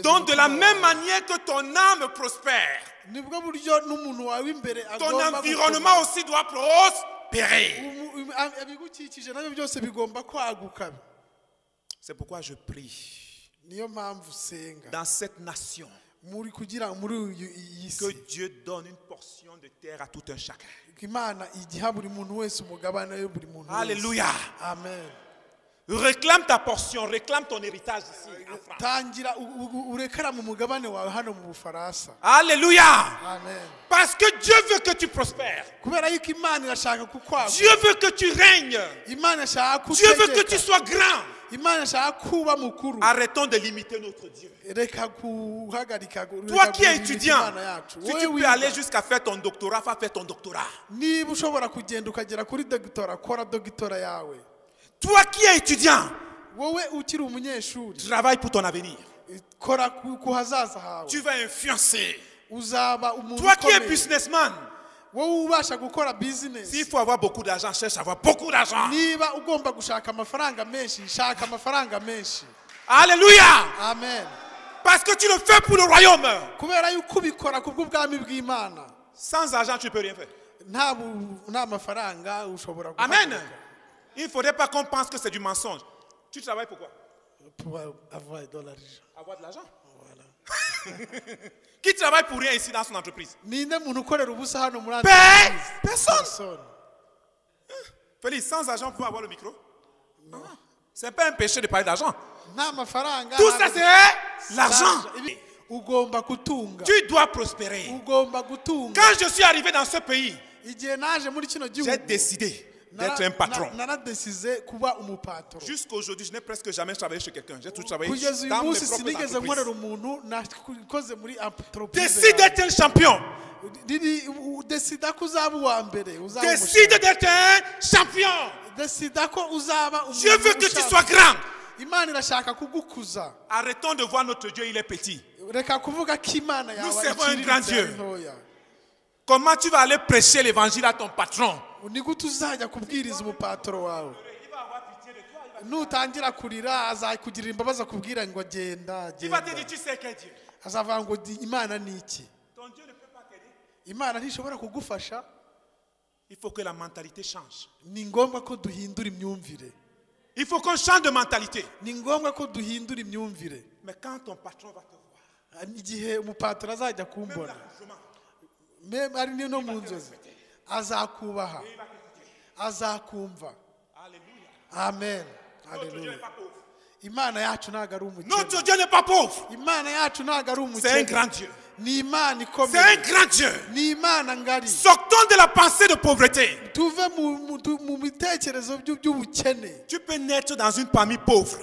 [SPEAKER 1] Donc de la même manière que ton âme prospère, ton environnement aussi doit prospérer. C'est pourquoi je prie dans cette nation que Dieu donne une portion de terre à tout un chacun. Alléluia.
[SPEAKER 2] Amen.
[SPEAKER 1] Réclame ta portion, réclame ton héritage ici en France. Alléluia.
[SPEAKER 2] Amen.
[SPEAKER 1] Parce que Dieu veut que tu prospères. Dieu veut que tu règnes. Dieu veut que tu sois grand. Arrêtons de limiter notre Dieu. Toi qui es étudiant, si tu peux aller jusqu'à faire ton doctorat, va faire ton doctorat. Toi qui es étudiant, travaille pour ton avenir. Tu vas influencer. Toi qui es businessman, s'il faut avoir beaucoup d'argent, cherche à avoir beaucoup d'argent. Alléluia.
[SPEAKER 2] Amen.
[SPEAKER 1] Parce que tu le fais pour le royaume. Sans argent, tu ne peux rien faire. Amen. Il ne faudrait pas qu'on pense que c'est du mensonge. Tu travailles pour quoi?
[SPEAKER 2] Pour avoir de l'argent.
[SPEAKER 1] Avoir de l'argent?
[SPEAKER 2] Voilà.
[SPEAKER 1] Qui travaille pour rien ici dans son entreprise? Personne. Félix, sans argent, on peut avoir le micro? Non. Ce n'est pas un péché de parler d'argent. Tout ça, c'est l'argent. Tu dois prospérer. Quand je suis arrivé dans ce pays, j'ai décidé d'être un patron. Jusqu'à aujourd'hui, je n'ai presque jamais travaillé chez quelqu'un. J'ai tout travaillé dans mes propres entreprises. Décide d'être un champion. Décide d'être un champion. Dieu veut que tu sois grand. Arrêtons de voir notre Dieu, il est petit. Nous servons un grand Dieu. Comment tu vas aller prêcher l'évangile à ton patron? Il va avoir pitié de toi. Il va te dire, tu sais quel Dieu? Ton Dieu ne peut pas t'aider. Il faut que la mentalité change. Il faut qu'on change de mentalité. Mais quand ton patron va te voir, même
[SPEAKER 2] Amen.
[SPEAKER 1] Notre Dieu n'est pas pauvre. C'est un grand Dieu. C'est un grand Dieu. Sortons de la pensée de pauvreté. Tu peux naître dans une famille pauvre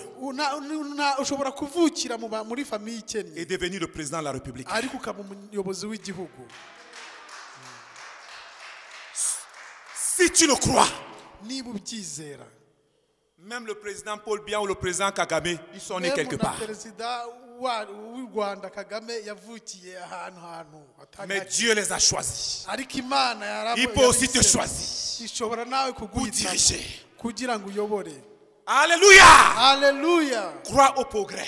[SPEAKER 1] et devenir le président de la République. Si tu le crois, même le président Paul Biya ou le président Kagame, ils sont nés quelque part. Mais Dieu les a choisis. Il peut aussi te choisir pour diriger. Alléluia.
[SPEAKER 2] Alléluia.
[SPEAKER 1] Crois au progrès.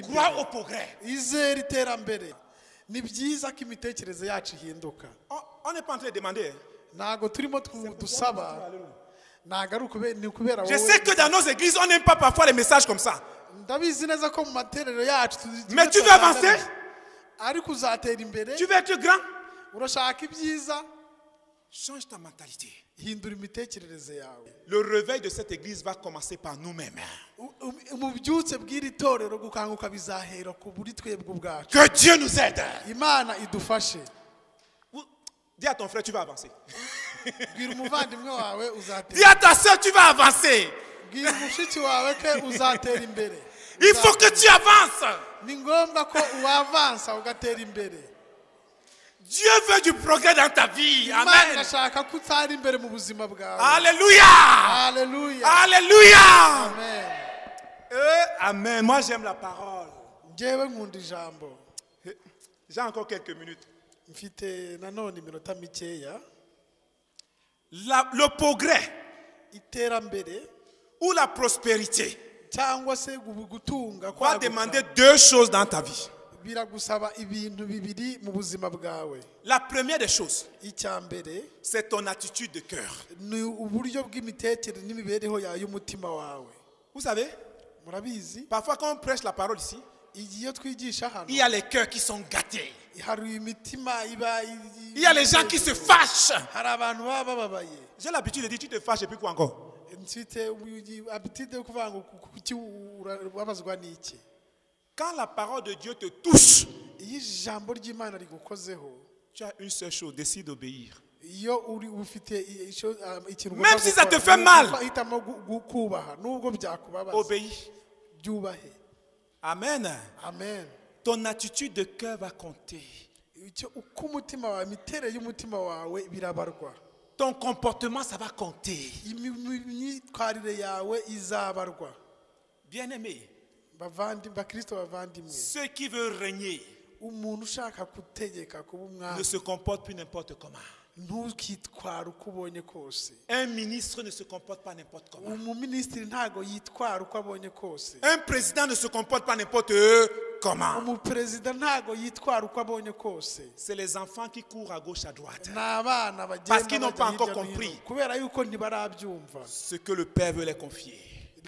[SPEAKER 1] Crois au progrès. On n'est pas en train de demander. Je sais que dans nos églises, on n'aime pas parfois les messages comme ça. Mais tu veux avancer? Tu veux être grand? Change ta mentalité.
[SPEAKER 2] hindura imitekerereze yawe.
[SPEAKER 1] Le réveil de cette église va commencer par nous-mêmes.
[SPEAKER 2] Umubyutse bw'iri torero gukanguka bizahera ku buri twebwe ubwacu.
[SPEAKER 1] Que Dieu nous aide.
[SPEAKER 2] Imana idufashe.
[SPEAKER 1] Dis à ton frère, tu vas avancer.
[SPEAKER 2] Bwira umuvandimwe wawe
[SPEAKER 1] Dis
[SPEAKER 2] uzatera.
[SPEAKER 1] à ta soeur, tu vas avancer.
[SPEAKER 2] Bwira umushiki wawe ke uzatera imbere.
[SPEAKER 1] Il faut que tu avances.
[SPEAKER 2] Ni ngombwa ko uavansa ugatera imbere.
[SPEAKER 1] Dieu veut du progrès dans ta vie.
[SPEAKER 2] Imana
[SPEAKER 1] Amen.
[SPEAKER 2] irashaka ko utari imbere mu buzima bwawe.
[SPEAKER 1] Alléluia.
[SPEAKER 2] Hallelujah.
[SPEAKER 1] Alléluia.
[SPEAKER 2] Amen.
[SPEAKER 1] Amen. Moi, j'aime la parole.
[SPEAKER 2] Njyewe nkunda ijambo.
[SPEAKER 1] J'ai encore quelques minutes.
[SPEAKER 2] Mfite nanone iminota mikeya.
[SPEAKER 1] Le progrès
[SPEAKER 2] Iterambere
[SPEAKER 1] ou la prospérité
[SPEAKER 2] cyangwa se gutunga
[SPEAKER 1] va demander deux choses dans ta vie.
[SPEAKER 2] biragusaba ibintu bibiri mu buzima bwawe.
[SPEAKER 1] La première des choses,
[SPEAKER 2] Icyambere
[SPEAKER 1] c'est ton attitude de cœur.
[SPEAKER 2] ni uburyo bw'imitekerereze n'imibereho yawe y'umutima wawe.
[SPEAKER 1] Vous savez,
[SPEAKER 2] Murabizi
[SPEAKER 1] parfois quand on prêche la parole ici,
[SPEAKER 2] iyo twigisha hano
[SPEAKER 1] il y a les cœurs qui sont gâtés.
[SPEAKER 2] hari imitima iba
[SPEAKER 1] Il y a les gens qui se fâchent.
[SPEAKER 2] hari abantu baba bababaye.
[SPEAKER 1] J'ai l'habitude de dire, tu te fâches et puis quoi encore?
[SPEAKER 2] Mfite aptitude yo kuvuga ngo kuki urabazwa n'iki.
[SPEAKER 1] Quand la parole de Dieu te touche,
[SPEAKER 2] Iyo ijambo ry'Imana rigukozeho,
[SPEAKER 1] tu as une seule chose, décide d'obéir.
[SPEAKER 2] iyo ufite ikintu
[SPEAKER 1] Même si ça te fait mal.
[SPEAKER 2] hitamo kubaha nubwo byakubabaza.
[SPEAKER 1] Obéis.
[SPEAKER 2] Byubahe.
[SPEAKER 1] Amen.
[SPEAKER 2] Amen.
[SPEAKER 1] Ton attitude de cœur va compter.
[SPEAKER 2] Uko umutima wawe, imiterere y'umutima wawe birabarwa.
[SPEAKER 1] Ton comportement, ça va compter.
[SPEAKER 2] Imyitwarire yawe izabarwa.
[SPEAKER 1] Bien-aimé,
[SPEAKER 2] Bakristo bavandimwe,
[SPEAKER 1] ceux qui veulent régner
[SPEAKER 2] umuntu ushaka gutegeka kuba
[SPEAKER 1] ne
[SPEAKER 2] umwami
[SPEAKER 1] se comportent plus n'importe comment.
[SPEAKER 2] ntukitwara uko ubonye kose.
[SPEAKER 1] Un ministre ne se comporte pas n'importe comment.
[SPEAKER 2] Umuminisitiri ntago yitwara uko abonye kose.
[SPEAKER 1] Un président ne se comporte pas n'importe comment.
[SPEAKER 2] Umuperezida ntago yitwara uko abonye kose.
[SPEAKER 1] C'est les enfants qui courent à gauche, à droite.
[SPEAKER 2] N'abana
[SPEAKER 1] Parce qu'ils
[SPEAKER 2] bagenda
[SPEAKER 1] n'ont pas
[SPEAKER 2] bajya
[SPEAKER 1] encore
[SPEAKER 2] hirya no hino,
[SPEAKER 1] compris.
[SPEAKER 2] kubera yuko ntibarabyumva
[SPEAKER 1] Ce que le Père veut les confier.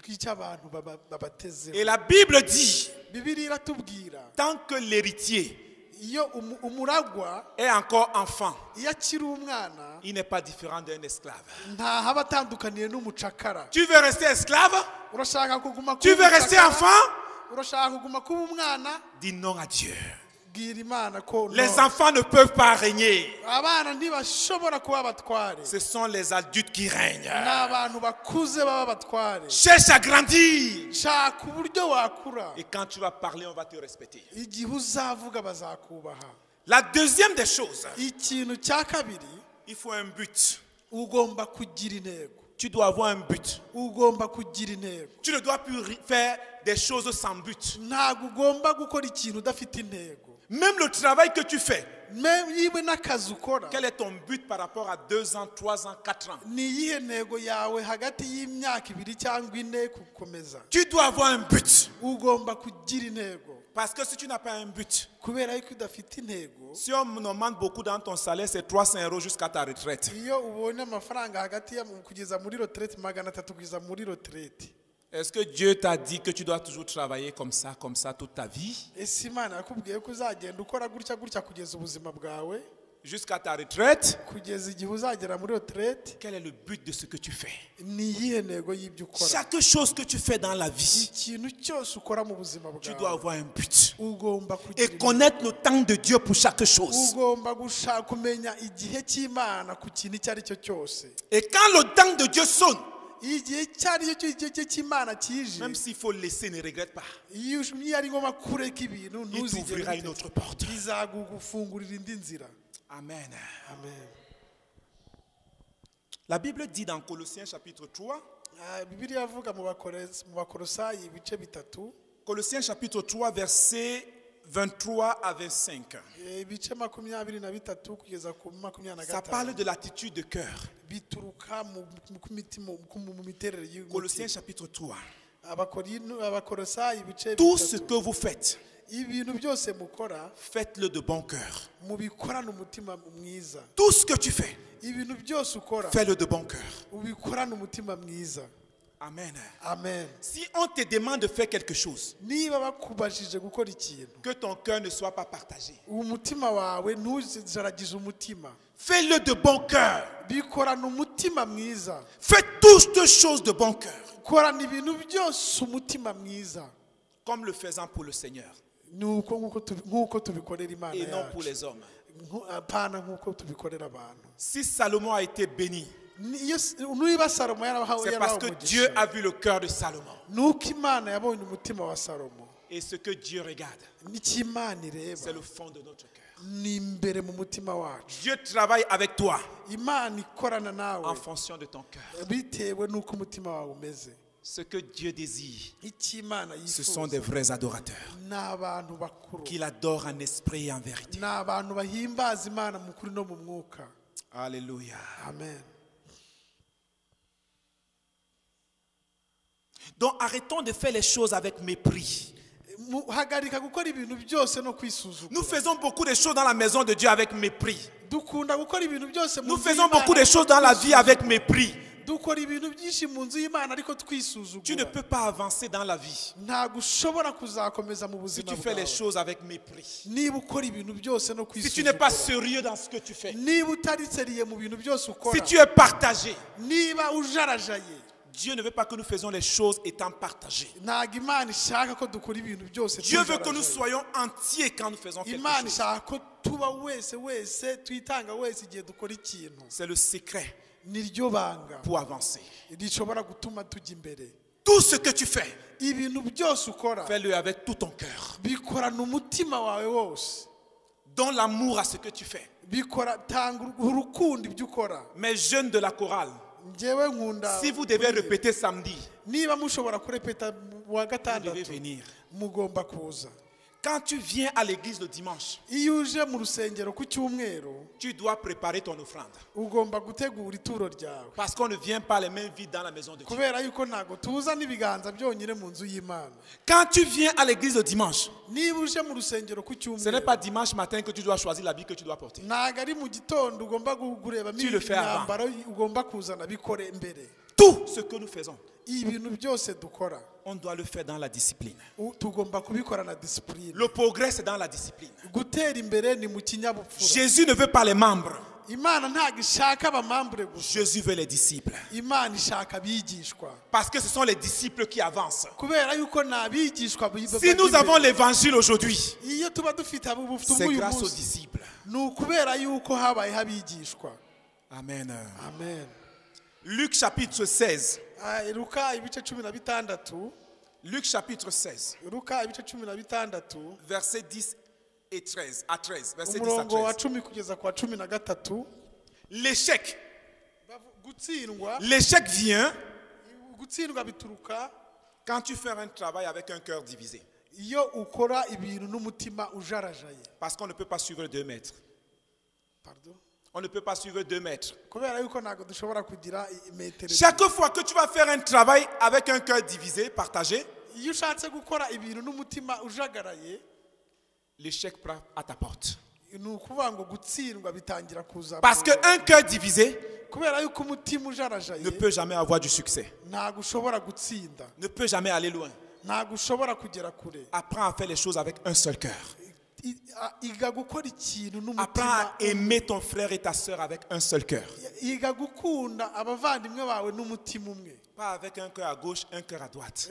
[SPEAKER 2] icyo abantu babatezeho.
[SPEAKER 1] Et la Bible dit,
[SPEAKER 2] Bibiliya iratubwira
[SPEAKER 1] tant que l'héritier
[SPEAKER 2] iyo umuragwa
[SPEAKER 1] est encore enfant,
[SPEAKER 2] iyo akiri umwana
[SPEAKER 1] il n'est pas différent d'un esclave.
[SPEAKER 2] ntahaba atandukaniye n'umucakara.
[SPEAKER 1] Tu veux rester esclave?
[SPEAKER 2] Urashaka kuguma
[SPEAKER 1] Tu veux rester enfant?
[SPEAKER 2] Urashaka kuguma kuba umwana?
[SPEAKER 1] Dis non à Dieu.
[SPEAKER 2] Bwira Imana ko no.
[SPEAKER 1] Les enfants ne peuvent pas régner.
[SPEAKER 2] Abana ntibashobora kuba abatware.
[SPEAKER 1] Ce sont les adultes qui règnent.
[SPEAKER 2] N'abantu bakuze baba abatware.
[SPEAKER 1] Cherche à grandir.
[SPEAKER 2] Shaka uburyo wakura.
[SPEAKER 1] Et quand tu vas parler, on va te respecter.
[SPEAKER 2] Igihe uzavuga bazakubaha.
[SPEAKER 1] La deuxième des choses,
[SPEAKER 2] Ikintu cya kabiri,
[SPEAKER 1] il faut un but.
[SPEAKER 2] ugomba kugira intego.
[SPEAKER 1] Tu dois avoir un but.
[SPEAKER 2] Ugomba kugira intego.
[SPEAKER 1] Tu ne dois plus faire des choses sans but.
[SPEAKER 2] Ntabwo ugomba gukora ikintu udafite intego.
[SPEAKER 1] Même le travail que tu fais,
[SPEAKER 2] Yiwe n'akazi ukora,
[SPEAKER 1] quel est ton but par rapport à 2 ans, 3 ans, 4 ans?
[SPEAKER 2] ni iyihe ntego yawe hagati y'imyaka 2 cyangwa 4 gukomeza?
[SPEAKER 1] Tu dois avoir un but.
[SPEAKER 2] Ugomba kugira intego.
[SPEAKER 1] Parce que si tu n'as pas un but,
[SPEAKER 2] Kubera yuko udafite intego,
[SPEAKER 1] si on demande beaucoup dans ton salaire, c'est 300 € jusqu'à ta retraite.
[SPEAKER 2] iyo ubonye amafaranga hagati ya kugeza muri retraite 300 kugeza muri retraite.
[SPEAKER 1] Est-ce que Dieu t'a dit que tu dois toujours travailler comme ça toute ta vie?
[SPEAKER 2] Ese Imana yakubwiye ko uzagenda ukora gutya kugeza ubuzima bwawe
[SPEAKER 1] Jusqu'à ta retraite?
[SPEAKER 2] kugeza igihe uzagera muri retraite?
[SPEAKER 1] Quel est le but de ce que tu fais?
[SPEAKER 2] Ni iyihe ntego y'ibyo ukora?
[SPEAKER 1] Chaque chose que tu fais dans la vie,
[SPEAKER 2] Ikintu cyose ukora mu buzima
[SPEAKER 1] tu dois
[SPEAKER 2] bwawe
[SPEAKER 1] avoir un but.
[SPEAKER 2] ugomba
[SPEAKER 1] Et
[SPEAKER 2] kugira
[SPEAKER 1] connaître le temps de Dieu pour chaque chose.
[SPEAKER 2] ugomba gushaka kumenya igihe cy'Imana ku kintu icyo ari cyo cyose.
[SPEAKER 1] Et quand le temps de Dieu sonne,
[SPEAKER 2] Igihe cyari cyo igihe cy'Imana kije,
[SPEAKER 1] même s'il faut laisser, ne regrette pas.
[SPEAKER 2] iyo ari ngombwa kureka ibintu
[SPEAKER 1] Il t'ouvrira une autre porte.
[SPEAKER 2] bizagufungurira indi nzira.
[SPEAKER 1] Amen.
[SPEAKER 2] Amen.
[SPEAKER 1] La Bible dit dans Colossiens chapitre 3,
[SPEAKER 2] Bibiliya avuga mu Bakolosayi ibice 3,
[SPEAKER 1] Colossiens chapitre 3 verset 23 à 25.
[SPEAKER 2] ibice 23 kugeza ku 25.
[SPEAKER 1] Ça parle de l'attitude de cœur.
[SPEAKER 2] Bituruka mu miterere y'umutima.
[SPEAKER 1] Colossiens chapitre 3.
[SPEAKER 2] Abakolosayi ibice
[SPEAKER 1] Tout ce que vous faites,
[SPEAKER 2] ibintu byose mukora
[SPEAKER 1] faites-le de bon cœur.
[SPEAKER 2] mubikorana umutima mwiza.
[SPEAKER 1] Tout ce que tu fais,
[SPEAKER 2] Ibintu byose ukora
[SPEAKER 1] fais-le de bon cœur.
[SPEAKER 2] ubikorana umutima mwiza.
[SPEAKER 1] Amen.
[SPEAKER 2] Amen.
[SPEAKER 1] Si on te demande de faire quelque chose,
[SPEAKER 2] Niba bakubajije gukora ikintu,
[SPEAKER 1] que ton cœur ne soit pas partagé.
[SPEAKER 2] umutima wawe ntuzaragize umutima.
[SPEAKER 1] Fais-le de bon cœur.
[SPEAKER 2] bikorana umutima mwiza.
[SPEAKER 1] Fais toutes choses de bon cœur.
[SPEAKER 2] Korana ibintu byose umutima mwiza.
[SPEAKER 1] Comme le faisant pour le Seigneur.
[SPEAKER 2] Nk'uko tubikorera Imana
[SPEAKER 1] Et non pour
[SPEAKER 2] yacu.
[SPEAKER 1] les hommes.
[SPEAKER 2] Apana nk'uko tubikorera abantu.
[SPEAKER 1] Si Salomon a été béni,
[SPEAKER 2] Niba Salomo
[SPEAKER 1] c'est parce que Dieu a vu le cœur de Salomon.
[SPEAKER 2] nuko Imana yabonye umutima wa Salomo.
[SPEAKER 1] Et ce que Dieu regarde,
[SPEAKER 2] N'icyo Imana ireba
[SPEAKER 1] c'est le fond de notre cœur.
[SPEAKER 2] ni imbere mu mutima wacu.
[SPEAKER 1] Dieu travaille avec toi
[SPEAKER 2] Imana ikorana nawe
[SPEAKER 1] en fonction de ton cœur.
[SPEAKER 2] bitewe n'uko umutima wawe umeze.
[SPEAKER 1] Ce que Dieu désire,
[SPEAKER 2] Icyo Imana
[SPEAKER 1] ce sont
[SPEAKER 2] yifuza
[SPEAKER 1] des vrais adorateurs
[SPEAKER 2] ni abantu bakuru,
[SPEAKER 1] qui l'adorent en esprit et en vérité.
[SPEAKER 2] ni abantu bahimbaza Imana mu kuri no mu mwuka.
[SPEAKER 1] Alléluia.
[SPEAKER 2] Amen.
[SPEAKER 1] Donc arrêtons de faire les choses avec mépris.
[SPEAKER 2] Hagarika gukora ibintu byose no
[SPEAKER 1] Nous
[SPEAKER 2] kwisuzugura.
[SPEAKER 1] faisons beaucoup de choses dans la maison de Dieu avec mépris.
[SPEAKER 2] Dukunda gukora ibintu byose mu
[SPEAKER 1] Nous
[SPEAKER 2] nzu
[SPEAKER 1] faisons
[SPEAKER 2] y'Imana
[SPEAKER 1] beaucoup de choses dans la vie avec mépris.
[SPEAKER 2] dukora ibintu byinshi mu nzu y'Imana ariko
[SPEAKER 1] Tu ne
[SPEAKER 2] twisuzugura.
[SPEAKER 1] peux pas avancer dans la vie
[SPEAKER 2] Ntabwo ushobora kuzakomeza mu
[SPEAKER 1] si
[SPEAKER 2] buzima
[SPEAKER 1] tu fais les
[SPEAKER 2] bwawe
[SPEAKER 1] choses avec mépris.
[SPEAKER 2] niba ukora ibintu byose no
[SPEAKER 1] Si tu n'es pas
[SPEAKER 2] kwisuzugura.
[SPEAKER 1] sérieux dans ce que tu fais.
[SPEAKER 2] Niba utari seriye mu bintu byose ukora.
[SPEAKER 1] Si tu es partagé.
[SPEAKER 2] Niba ujarajaye.
[SPEAKER 1] Dieu ne veut pas que nous faisions les choses étant partagées.
[SPEAKER 2] Ntabwo Imana ishaka ko dukora ibintu byose
[SPEAKER 1] Dieu veut que nous
[SPEAKER 2] tujarajaye.
[SPEAKER 1] soyons entiers quand nous faisons quelque
[SPEAKER 2] Imana
[SPEAKER 1] chose.
[SPEAKER 2] ishaka ko tuba wese twitanga wese igihe dukora ikintu.
[SPEAKER 1] C'est le secret
[SPEAKER 2] Niryo banga
[SPEAKER 1] pour avancer.
[SPEAKER 2] rishobora gutuma tujya imbere.
[SPEAKER 1] Tout ce que tu fais,
[SPEAKER 2] Ibintu byose ukora
[SPEAKER 1] fais-le avec tout ton cœur.
[SPEAKER 2] bikorana umutima wawe wose.
[SPEAKER 1] Donne l'amour à ce que tu fais.
[SPEAKER 2] Bikora tanga urukundo ibyo ukora.
[SPEAKER 1] Mes jeunes de la chorale,
[SPEAKER 2] Njyewe nkunda
[SPEAKER 1] si vous devez répéter samedi,
[SPEAKER 2] niba mushobora kurepeta wa
[SPEAKER 1] vous devez
[SPEAKER 2] gatandatu
[SPEAKER 1] venir.
[SPEAKER 2] mugomba kuza.
[SPEAKER 1] Quand tu viens à l'église le dimanche,
[SPEAKER 2] Iyo uje mu rusengero ku cyumweru
[SPEAKER 1] tu dois préparer ton offrande.
[SPEAKER 2] ugomba gutegura ituro ryawe.
[SPEAKER 1] Parce qu'on ne vient pas les mains vides dans la maison de Dieu.
[SPEAKER 2] Kubera yuko ntago tuza n'ibiganza byonyine mu nzu y'Imana.
[SPEAKER 1] Quand tu viens à l'église le dimanche,
[SPEAKER 2] Niba uje mu rusengero ku
[SPEAKER 1] ce n'est
[SPEAKER 2] cyumweru
[SPEAKER 1] pas dimanche matin que tu dois choisir l'habit que tu dois porter.
[SPEAKER 2] ntago ari mu gitondo ugomba kurebamo
[SPEAKER 1] Tu le fais avant.
[SPEAKER 2] imyambaro ugomba kuzana bikore mbere.
[SPEAKER 1] Tout ce que nous faisons,
[SPEAKER 2] Ibintu byose dukora
[SPEAKER 1] on doit le faire dans la discipline.
[SPEAKER 2] tugomba kubikora na discipline.
[SPEAKER 1] Le progrès, c'est dans la discipline.
[SPEAKER 2] Gutera imbere ni mu kinyabupfura.
[SPEAKER 1] Jésus ne veut pas les membres.
[SPEAKER 2] Imana ntago ishaka abamambure gusa.
[SPEAKER 1] Jésus veut les disciples.
[SPEAKER 2] Imana ishaka abigishwa.
[SPEAKER 1] Parce que ce sont les disciples qui avancent.
[SPEAKER 2] Kubera yuko nta bigishwa
[SPEAKER 1] Si nous avons l'évangile aujourd'hui,
[SPEAKER 2] iyo tuba dufite ubutumwa
[SPEAKER 1] c'est
[SPEAKER 2] uyu
[SPEAKER 1] grâce aux
[SPEAKER 2] munsi
[SPEAKER 1] disciples.
[SPEAKER 2] ni ukubera yuko habayeho abigishwa.
[SPEAKER 1] Amen.
[SPEAKER 2] Amen.
[SPEAKER 1] Luc chapitre 16.
[SPEAKER 2] Luka ibice 16.
[SPEAKER 1] Luc chapitre 16.
[SPEAKER 2] Luka ibice 16.
[SPEAKER 1] Versets 10 et 13 à 13. Verset 10 à
[SPEAKER 2] umurongo wa
[SPEAKER 1] 13.
[SPEAKER 2] 10 kugeza ku wa 13.
[SPEAKER 1] L'échec.
[SPEAKER 2] Gutsindwa
[SPEAKER 1] L'échec vient
[SPEAKER 2] gutsindwa bituruka
[SPEAKER 1] quand tu fais un travail avec un cœur divisé.
[SPEAKER 2] iyo ukora ibintu n'umutima ujarajaye.
[SPEAKER 1] Parce qu'on ne peut pas suivre 2 mètres.
[SPEAKER 2] Pardon.
[SPEAKER 1] On ne peut pas suivre 2 mètres.
[SPEAKER 2] Kubera yuko ntago dushobora kugira metero.
[SPEAKER 1] Chaque fois que tu vas faire un travail avec un cœur divisé, partagé,
[SPEAKER 2] Iyo ushatse gukora ibintu n'umutima ujagaraye
[SPEAKER 1] l'échec frappe à ta porte.
[SPEAKER 2] ni ukuvuga ngo gutsindwa bitangira kuza.
[SPEAKER 1] Parce qu'un cœur divisé
[SPEAKER 2] Kubera yuko umutima ujarajaye
[SPEAKER 1] ne peut jamais avoir du succès,
[SPEAKER 2] ntago ushobora gutsinda.
[SPEAKER 1] ne peut jamais aller loin.
[SPEAKER 2] Ntago ushobora kugera kure.
[SPEAKER 1] Apprends à faire les choses avec un seul cœur.
[SPEAKER 2] Iga gukora ikintu
[SPEAKER 1] Apprends
[SPEAKER 2] n'umutima.
[SPEAKER 1] à aimer ton frère et ta sœur avec un seul cœur.
[SPEAKER 2] Iga gukunda abavandimwe bawe n'umutima umwe.
[SPEAKER 1] Pas avec un cœur à gauche, un cœur à droite.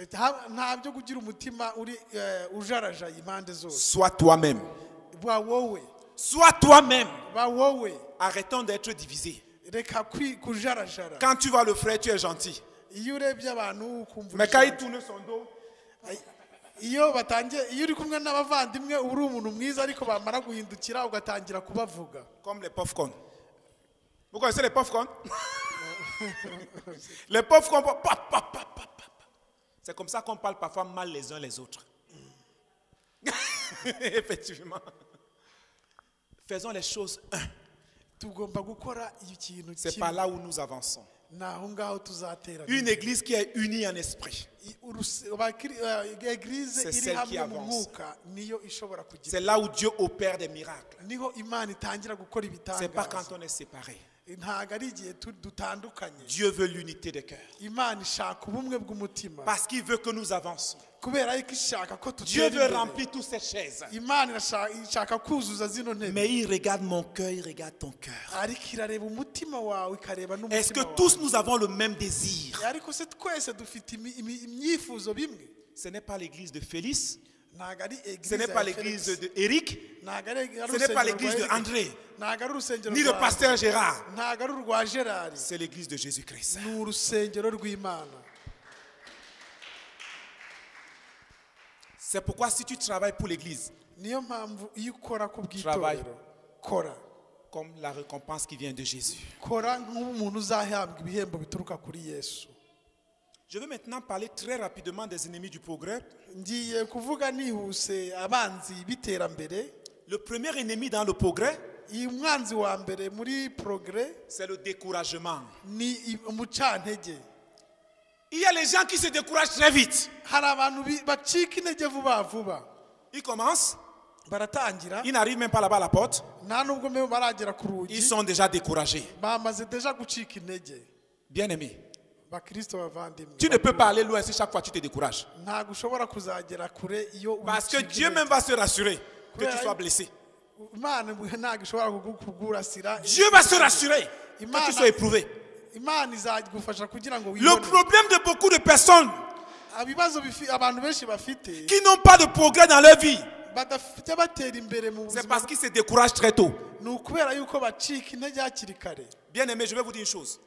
[SPEAKER 2] Nta byo kugira umutima uri ujarajaye impande zose.
[SPEAKER 1] Sois toi-même.
[SPEAKER 2] Ba wowe.
[SPEAKER 1] Sois toi-même.
[SPEAKER 2] Ba wowe.
[SPEAKER 1] Arrêtons d'être divisés.
[SPEAKER 2] Reka kujarajara.
[SPEAKER 1] Quand tu vois le frère, tu es gentil.
[SPEAKER 2] Iyo urebye abantu ukumva.
[SPEAKER 1] Mais quand il tourne son dos,
[SPEAKER 2] iyo uri kumwe n'abavandimwe uri umuntu mwiza ariko bamara guhindukira ugatangira kubavuga.
[SPEAKER 1] comme les popcorn. Vous connaissez les popcorn? Les popcorn, c'est comme ça qu'on parle parfois mal les uns les autres. Effectivement. Faisons les choses un.
[SPEAKER 2] Tugomba gukora ikintu
[SPEAKER 1] C'est par là où nous avançons.
[SPEAKER 2] naho ngaho tuzatera.
[SPEAKER 1] Une église qui est unie en esprit.
[SPEAKER 2] Eglise
[SPEAKER 1] C'est
[SPEAKER 2] iri
[SPEAKER 1] celle qui
[SPEAKER 2] hamwe mu
[SPEAKER 1] avance.
[SPEAKER 2] mwuka niyo ishobora kugira.
[SPEAKER 1] C'est là où Dieu opère des miracles.
[SPEAKER 2] Niho Imana itangira gukora
[SPEAKER 1] C'est pas quand
[SPEAKER 2] ibitangaza.
[SPEAKER 1] on est séparés.
[SPEAKER 2] Ntago ari igihe dutandukanye.
[SPEAKER 1] Dieu veut l'unité des cœurs.
[SPEAKER 2] Imana ishaka ubumwe bw'umutima.
[SPEAKER 1] Parce qu'il veut que nous avancions.
[SPEAKER 2] kubera yuko ishaka ko
[SPEAKER 1] Dieu
[SPEAKER 2] tutera
[SPEAKER 1] veut
[SPEAKER 2] imbere.
[SPEAKER 1] remplir toutes ces chaises.
[SPEAKER 2] Imana ishaka kuzuza zino ntebe,
[SPEAKER 1] Mais il regarde mon cœur, il regarde ton cœur.
[SPEAKER 2] ariko irareba umutima wawe ikareba
[SPEAKER 1] Est-ce que
[SPEAKER 2] n'umutima
[SPEAKER 1] tous
[SPEAKER 2] wawe.
[SPEAKER 1] nous avons le même désir?
[SPEAKER 2] Ariko se twese dufite imyifuzo bimwe.
[SPEAKER 1] Ce n'est pas l'église de Félix,
[SPEAKER 2] Ntabwo ari
[SPEAKER 1] ce
[SPEAKER 2] eglise
[SPEAKER 1] n'est
[SPEAKER 2] ya
[SPEAKER 1] pas
[SPEAKER 2] Felix.
[SPEAKER 1] l'église de Eric,
[SPEAKER 2] Ntabwo ari
[SPEAKER 1] ce n'est pas
[SPEAKER 2] urusengero
[SPEAKER 1] l'église de
[SPEAKER 2] rwa Eric.
[SPEAKER 1] André,
[SPEAKER 2] Ntabwo ari urusengero
[SPEAKER 1] ni le
[SPEAKER 2] rwa
[SPEAKER 1] pasteur Gérard.
[SPEAKER 2] ntabwo ari urwa Gerard.
[SPEAKER 1] C'est l'église de Jésus-Christ.
[SPEAKER 2] Ni urusengero rw'Imana.
[SPEAKER 1] C'est pourquoi si tu travailles pour l'église,
[SPEAKER 2] Niyo mpamvu iyo ukora ku
[SPEAKER 1] Travail.
[SPEAKER 2] bw'itorero, kora
[SPEAKER 1] comme la récompense qui vient de Jésus.
[SPEAKER 2] kora nk'umuntu uzahembwa ibihembo bituruka kuri Yesu.
[SPEAKER 1] Je vais maintenant parler très rapidement des ennemis du progrès.
[SPEAKER 2] Ngiye kuvuga nihuse abanzi b'iterambere.
[SPEAKER 1] Le premier ennemi dans le progrès,
[SPEAKER 2] Iyi mwanzi wa mbere muri progrès
[SPEAKER 1] c'est le découragement.
[SPEAKER 2] ni umucantege.
[SPEAKER 1] Il y a les gens qui se découragent très vite.
[SPEAKER 2] Hari abantu bacika intege vuba vuba,
[SPEAKER 1] Ils commencent,
[SPEAKER 2] baratangira
[SPEAKER 1] ils n'arrivent même pas là-bas à la porte,
[SPEAKER 2] nta nubwo mbe baragera ku
[SPEAKER 1] ils
[SPEAKER 2] rugi
[SPEAKER 1] sont déjà découragés.
[SPEAKER 2] bamaze deja gucika intege.
[SPEAKER 1] Bien-aimé,
[SPEAKER 2] Bakristo bavandimwe,
[SPEAKER 1] tu ne peux pas aller loin si chaque fois tu te décourages.
[SPEAKER 2] ntabwo ushobora kuzagera kure iyo
[SPEAKER 1] Parce que
[SPEAKER 2] ucika
[SPEAKER 1] Dieu
[SPEAKER 2] intege.
[SPEAKER 1] même va se rassurer que tu
[SPEAKER 2] Ouais.
[SPEAKER 1] sois blessé.
[SPEAKER 2] Imana ntabwo ishobora kugurasira.
[SPEAKER 1] Dieu va se rassurer que tu sois éprouvé.
[SPEAKER 2] Imana izagufasha kugira ngo
[SPEAKER 1] Le
[SPEAKER 2] wibone.
[SPEAKER 1] problème de beaucoup de personnes
[SPEAKER 2] Ibibazo abantu benshi bafite
[SPEAKER 1] qui n'ont pas de progrès dans leur vie,
[SPEAKER 2] badafite batera imbere mu
[SPEAKER 1] c'est
[SPEAKER 2] buzima,
[SPEAKER 1] parce qu'ils se découragent très tôt.
[SPEAKER 2] ni ukubera yuko bacika intege hakiri kare.
[SPEAKER 1] Bien-aimé, je vais vous dire une chose.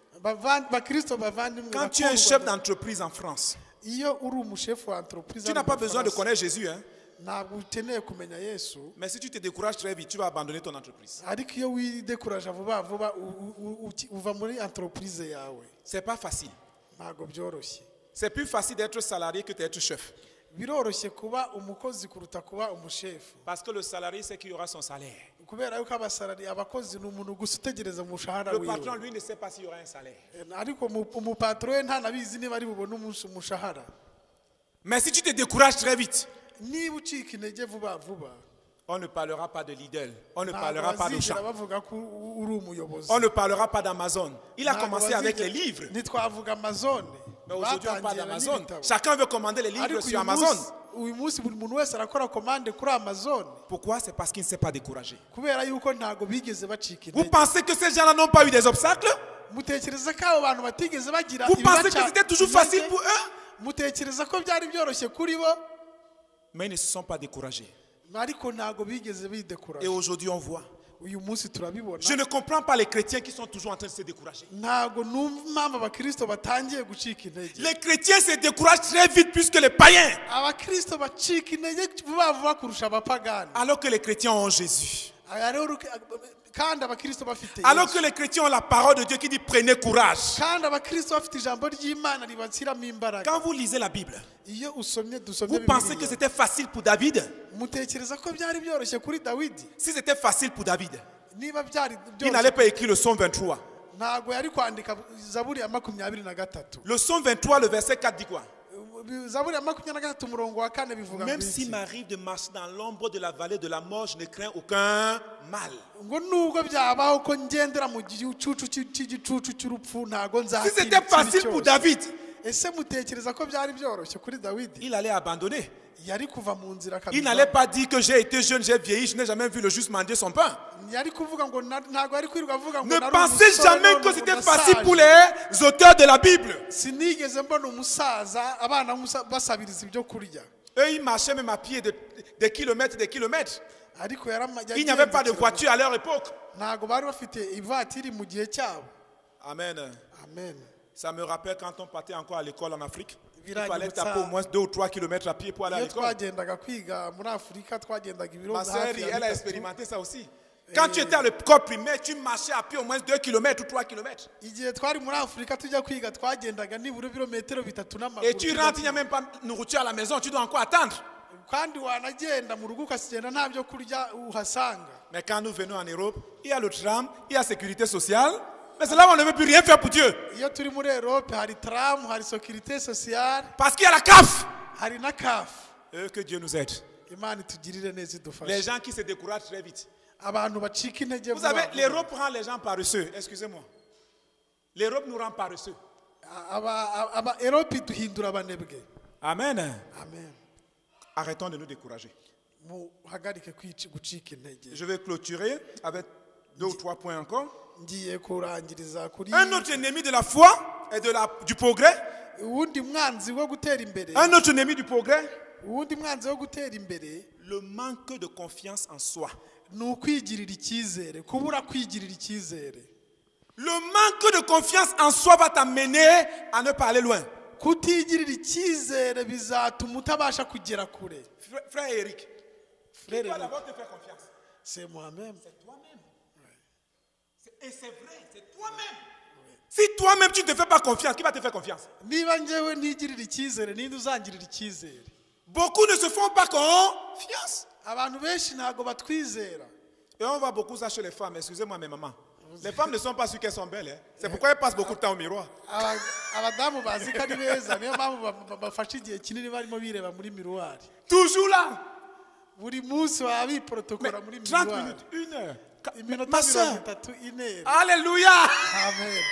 [SPEAKER 2] Bakristo bavandimwe,
[SPEAKER 1] Quand tu es un chef d'entreprise en France,
[SPEAKER 2] iyo uri umushefu wa entreprise
[SPEAKER 1] tu n'as pas besoin de connaître Jésus, hein?
[SPEAKER 2] ntabwo ukeneye kumenya Yesu,
[SPEAKER 1] Mais si tu te décourages très vite, tu vas abandonner ton entreprise.
[SPEAKER 2] ariko iyo widekuraje vuba vuba uva muri entreprise yawe.
[SPEAKER 1] C'est pas facile.
[SPEAKER 2] Ntabwo byoroshye.
[SPEAKER 1] C'est plus facile d'être salarié que d'être chef.
[SPEAKER 2] Biroroshye kuba umukozi kuruta kuba umushefu,
[SPEAKER 1] Parce que le salarié sait qu'il aura son salaire.
[SPEAKER 2] kubera yuko abakozi ni umuntu gusa utegereza umushahara
[SPEAKER 1] Le patron,
[SPEAKER 2] wiwe,
[SPEAKER 1] lui, ne sait pas s'il y aura un salaire.
[SPEAKER 2] ariko umupatro we ntanabizi niba ari bubone umushahara.
[SPEAKER 1] Mais si tu te décourages très vite,
[SPEAKER 2] Niba ucika intege vuba vuba,
[SPEAKER 1] on ne parlera pas de Lidl, on ne
[SPEAKER 2] ntabwo
[SPEAKER 1] parlera pas
[SPEAKER 2] bazigera
[SPEAKER 1] d'Auchan,
[SPEAKER 2] bavuga ko uri umuyobozi.
[SPEAKER 1] on ne parlera pas d'Amazon. Il a
[SPEAKER 2] Ntabwo
[SPEAKER 1] commencé avec les
[SPEAKER 2] bazigera-
[SPEAKER 1] livres.
[SPEAKER 2] ntitwavuga Amazon,
[SPEAKER 1] Mais aujourd'hui, on parle
[SPEAKER 2] batangiye
[SPEAKER 1] d'Amazon.
[SPEAKER 2] n'ibitabo.
[SPEAKER 1] Chacun veut commander les livres
[SPEAKER 2] Ariko
[SPEAKER 1] sur Amazon.
[SPEAKER 2] uyu munsi buri muntu wese arakora komande kuri Amazon,
[SPEAKER 1] Pourquoi? C'est parce qu'il ne s'est pas découragé.
[SPEAKER 2] kubera yuko ntabwo bigeze bacika
[SPEAKER 1] Vous
[SPEAKER 2] intege.
[SPEAKER 1] pensez que ces gens-là n'ont pas eu des obstacles?
[SPEAKER 2] Mutekereza ko abo bantu batigeze bagira
[SPEAKER 1] Vous pensez que
[SPEAKER 2] ibibaca
[SPEAKER 1] c'était toujours
[SPEAKER 2] intege?
[SPEAKER 1] facile pour eux?
[SPEAKER 2] Mutekereza ko byari byoroshye kuri bo,
[SPEAKER 1] Mais ils ne se sont pas découragés.
[SPEAKER 2] ariko ntabwo bigeze
[SPEAKER 1] Et
[SPEAKER 2] bidekuraje.
[SPEAKER 1] aujourd'hui, on voit.
[SPEAKER 2] Uyu munsi turabibona.
[SPEAKER 1] Je ne comprends pas les chrétiens qui sont toujours en train de se décourager.
[SPEAKER 2] Ntabwo numva impamvu abakristo batangiye gucika intege.
[SPEAKER 1] Les chrétiens se découragent très vite plus que les païens.
[SPEAKER 2] Abakristo bacika intege vuba vuba kurusha abapagani.
[SPEAKER 1] Alors que les chrétiens ont Jésus.
[SPEAKER 2] Kandi abakristo bafite
[SPEAKER 1] Alors
[SPEAKER 2] Yesu.
[SPEAKER 1] que les chrétiens ont la parole de Dieu qui dit prenez courage.
[SPEAKER 2] Kandi abakristo bafite ijambo ry'Imana ribashyiramo imbaraga.
[SPEAKER 1] Quand vous lisez la Bible,
[SPEAKER 2] Iyo dusomye
[SPEAKER 1] vous pensez que
[SPEAKER 2] Bibiliya,
[SPEAKER 1] c'était facile pour David?
[SPEAKER 2] mutekereza ko byari byoroshye kuri Dawidi?
[SPEAKER 1] Si c'était facile pour David,
[SPEAKER 2] Niba byari
[SPEAKER 1] il n'allait
[SPEAKER 2] byoroshye,
[SPEAKER 1] pas écrire le psaume 23.
[SPEAKER 2] ntabwo yari kwandika Zaburi ya 23.
[SPEAKER 1] Le psaume 23, le verset 4 dit quoi?
[SPEAKER 2] Zaburi ya 23 umurongo wa 4 bivuga
[SPEAKER 1] Même
[SPEAKER 2] ngo
[SPEAKER 1] s'il
[SPEAKER 2] iki?
[SPEAKER 1] m'arrive de marcher dans l'ombre de la vallée de la mort, je ne crains aucun mal.
[SPEAKER 2] ngo nubwo byabaho ko ngendera mu gicucu cy'igicucu cy'urupfu ntago
[SPEAKER 1] Si
[SPEAKER 2] nzatinya
[SPEAKER 1] c'était
[SPEAKER 2] ikibi
[SPEAKER 1] facile pour
[SPEAKER 2] cyose.
[SPEAKER 1] David,
[SPEAKER 2] Ese mutekereza ko byari byoroshye kuri Dawidi?
[SPEAKER 1] il allait abandonner.
[SPEAKER 2] Yari kuva mu nzira
[SPEAKER 1] Il n'allait
[SPEAKER 2] kabisa.
[SPEAKER 1] pas dire que j'ai été jeune, j'ai vieilli, je n'ai jamais vu le juste mendier son pain.
[SPEAKER 2] Yari kuvuga ngo ntago yari kwirirwa avuga ngo
[SPEAKER 1] Ne
[SPEAKER 2] nari
[SPEAKER 1] pensez
[SPEAKER 2] umusore
[SPEAKER 1] jamais
[SPEAKER 2] none
[SPEAKER 1] que
[SPEAKER 2] ubu
[SPEAKER 1] c'était
[SPEAKER 2] ndashaje.
[SPEAKER 1] facile pour les auteurs de la Bible.
[SPEAKER 2] Sinigeze mbona umusaza abana basabiriza ibyo kurya,
[SPEAKER 1] Eux, ils marchaient même à pied des kilomètres, des kilomètres.
[SPEAKER 2] ariko
[SPEAKER 1] Il n'y avait pas de voiture à leur époque.
[SPEAKER 2] ntago bari bafite ivatiri mu gihe cyabo.
[SPEAKER 1] Amen.
[SPEAKER 2] Amen.
[SPEAKER 1] Ça me rappelle quand on partait encore à l'école en Afrique. Il
[SPEAKER 2] Virage
[SPEAKER 1] fallait
[SPEAKER 2] Boutsa.
[SPEAKER 1] taper au moins 2 ou 3 kilomètres à pied pour aller à
[SPEAKER 2] Iyo
[SPEAKER 1] l'école.
[SPEAKER 2] twagendaga kwiga muri Afurika twagendaga ibiro
[SPEAKER 1] Ma soeur,
[SPEAKER 2] hafi ya
[SPEAKER 1] elle a
[SPEAKER 2] bitatu.
[SPEAKER 1] expérimenté ça aussi. Quand tu étais à l'école primaire, tu marchais à pied au moins 2 kilomètres ou 3 kilomètres.
[SPEAKER 2] Igihe twari muri Afurika tujya kwiga twagendaga nibura ibirometero 3 n'amaguru.
[SPEAKER 1] Et tu rentres, il n'y a même pas de nourriture à la maison, tu dois encore attendre.
[SPEAKER 2] kandi wanagenda mu rugo ukagenda nta byo kurya uhasanga.
[SPEAKER 1] Mais quand nous venons en Europe, il y a le tram, il y a la sécurité sociale. Mais c'est là où on ne veut plus rien faire pour Dieu.
[SPEAKER 2] Iyo turi muri Europe hari tram, hari sécurité sociale,
[SPEAKER 1] Parce qu'il y a la CAF.
[SPEAKER 2] hari na CAF.
[SPEAKER 1] Que Dieu nous aide.
[SPEAKER 2] Imana itugirire neza
[SPEAKER 1] Les
[SPEAKER 2] idufashe.
[SPEAKER 1] gens qui se découragent très vite.
[SPEAKER 2] Abantu bacika intege
[SPEAKER 1] Vous savez,
[SPEAKER 2] vuba vuba.
[SPEAKER 1] l'Europe rend les gens paresseux. Excusez-moi. L'Europe nous rend paresseux.
[SPEAKER 2] Europe iduhindura abanebwe.
[SPEAKER 1] Amen.
[SPEAKER 2] Amen.
[SPEAKER 1] arrêtons de nous décourager.
[SPEAKER 2] muhagarike gucika intege.
[SPEAKER 1] Je vais clôturer avec 2 ou 3 points encore.
[SPEAKER 2] Ngiye kurangiriza kuri
[SPEAKER 1] Un autre ennemi de la foi et du progrès.
[SPEAKER 2] uwundi mwanzi wo gutera imbere.
[SPEAKER 1] Un autre ennemi du progrès.
[SPEAKER 2] Uwundi mwanzi wo gutera imbere.
[SPEAKER 1] Le manque de confiance en soi.
[SPEAKER 2] Ni ukwigirira icyizere, kubura kwigirira icyizere.
[SPEAKER 1] Le manque de confiance en soi va t'amener à ne pas aller loin.
[SPEAKER 2] Kutigirira icyizere bizatuma utabasha kugera kure.
[SPEAKER 1] Frère Eric, qui doit d'abord te faire confiance?
[SPEAKER 2] C'est moi-même.
[SPEAKER 1] C'est toi-même. Et c'est vrai, c'est toi-même. Si toi-même tu ne te fais pas confiance, qui va te faire confiance?
[SPEAKER 2] Niba njyewe ntigirira icyizere, ninde uzangirira icyizere?
[SPEAKER 1] Beaucoup ne se font pas confiance.
[SPEAKER 2] Abantu benshi ntago batwizera.
[SPEAKER 1] Et on voit beaucoup ça chez les femmes. Excusez-moi mes mamans. Les femmes ne sont pas sûres qu'elles sont belles. Hein. C'est pourquoi elles passent beaucoup de temps au miroir.
[SPEAKER 2] Abadamu bazi ko ari beza, niyo mpamvu bafashe igihe kinini barimo bireba muri miruwari.
[SPEAKER 1] Toujours là.
[SPEAKER 2] Buri munsi baba biprotokora muri
[SPEAKER 1] 30
[SPEAKER 2] miruwari.
[SPEAKER 1] minutes, 1 heure.
[SPEAKER 2] Iminota 30
[SPEAKER 1] Alléluia.
[SPEAKER 2] Amen.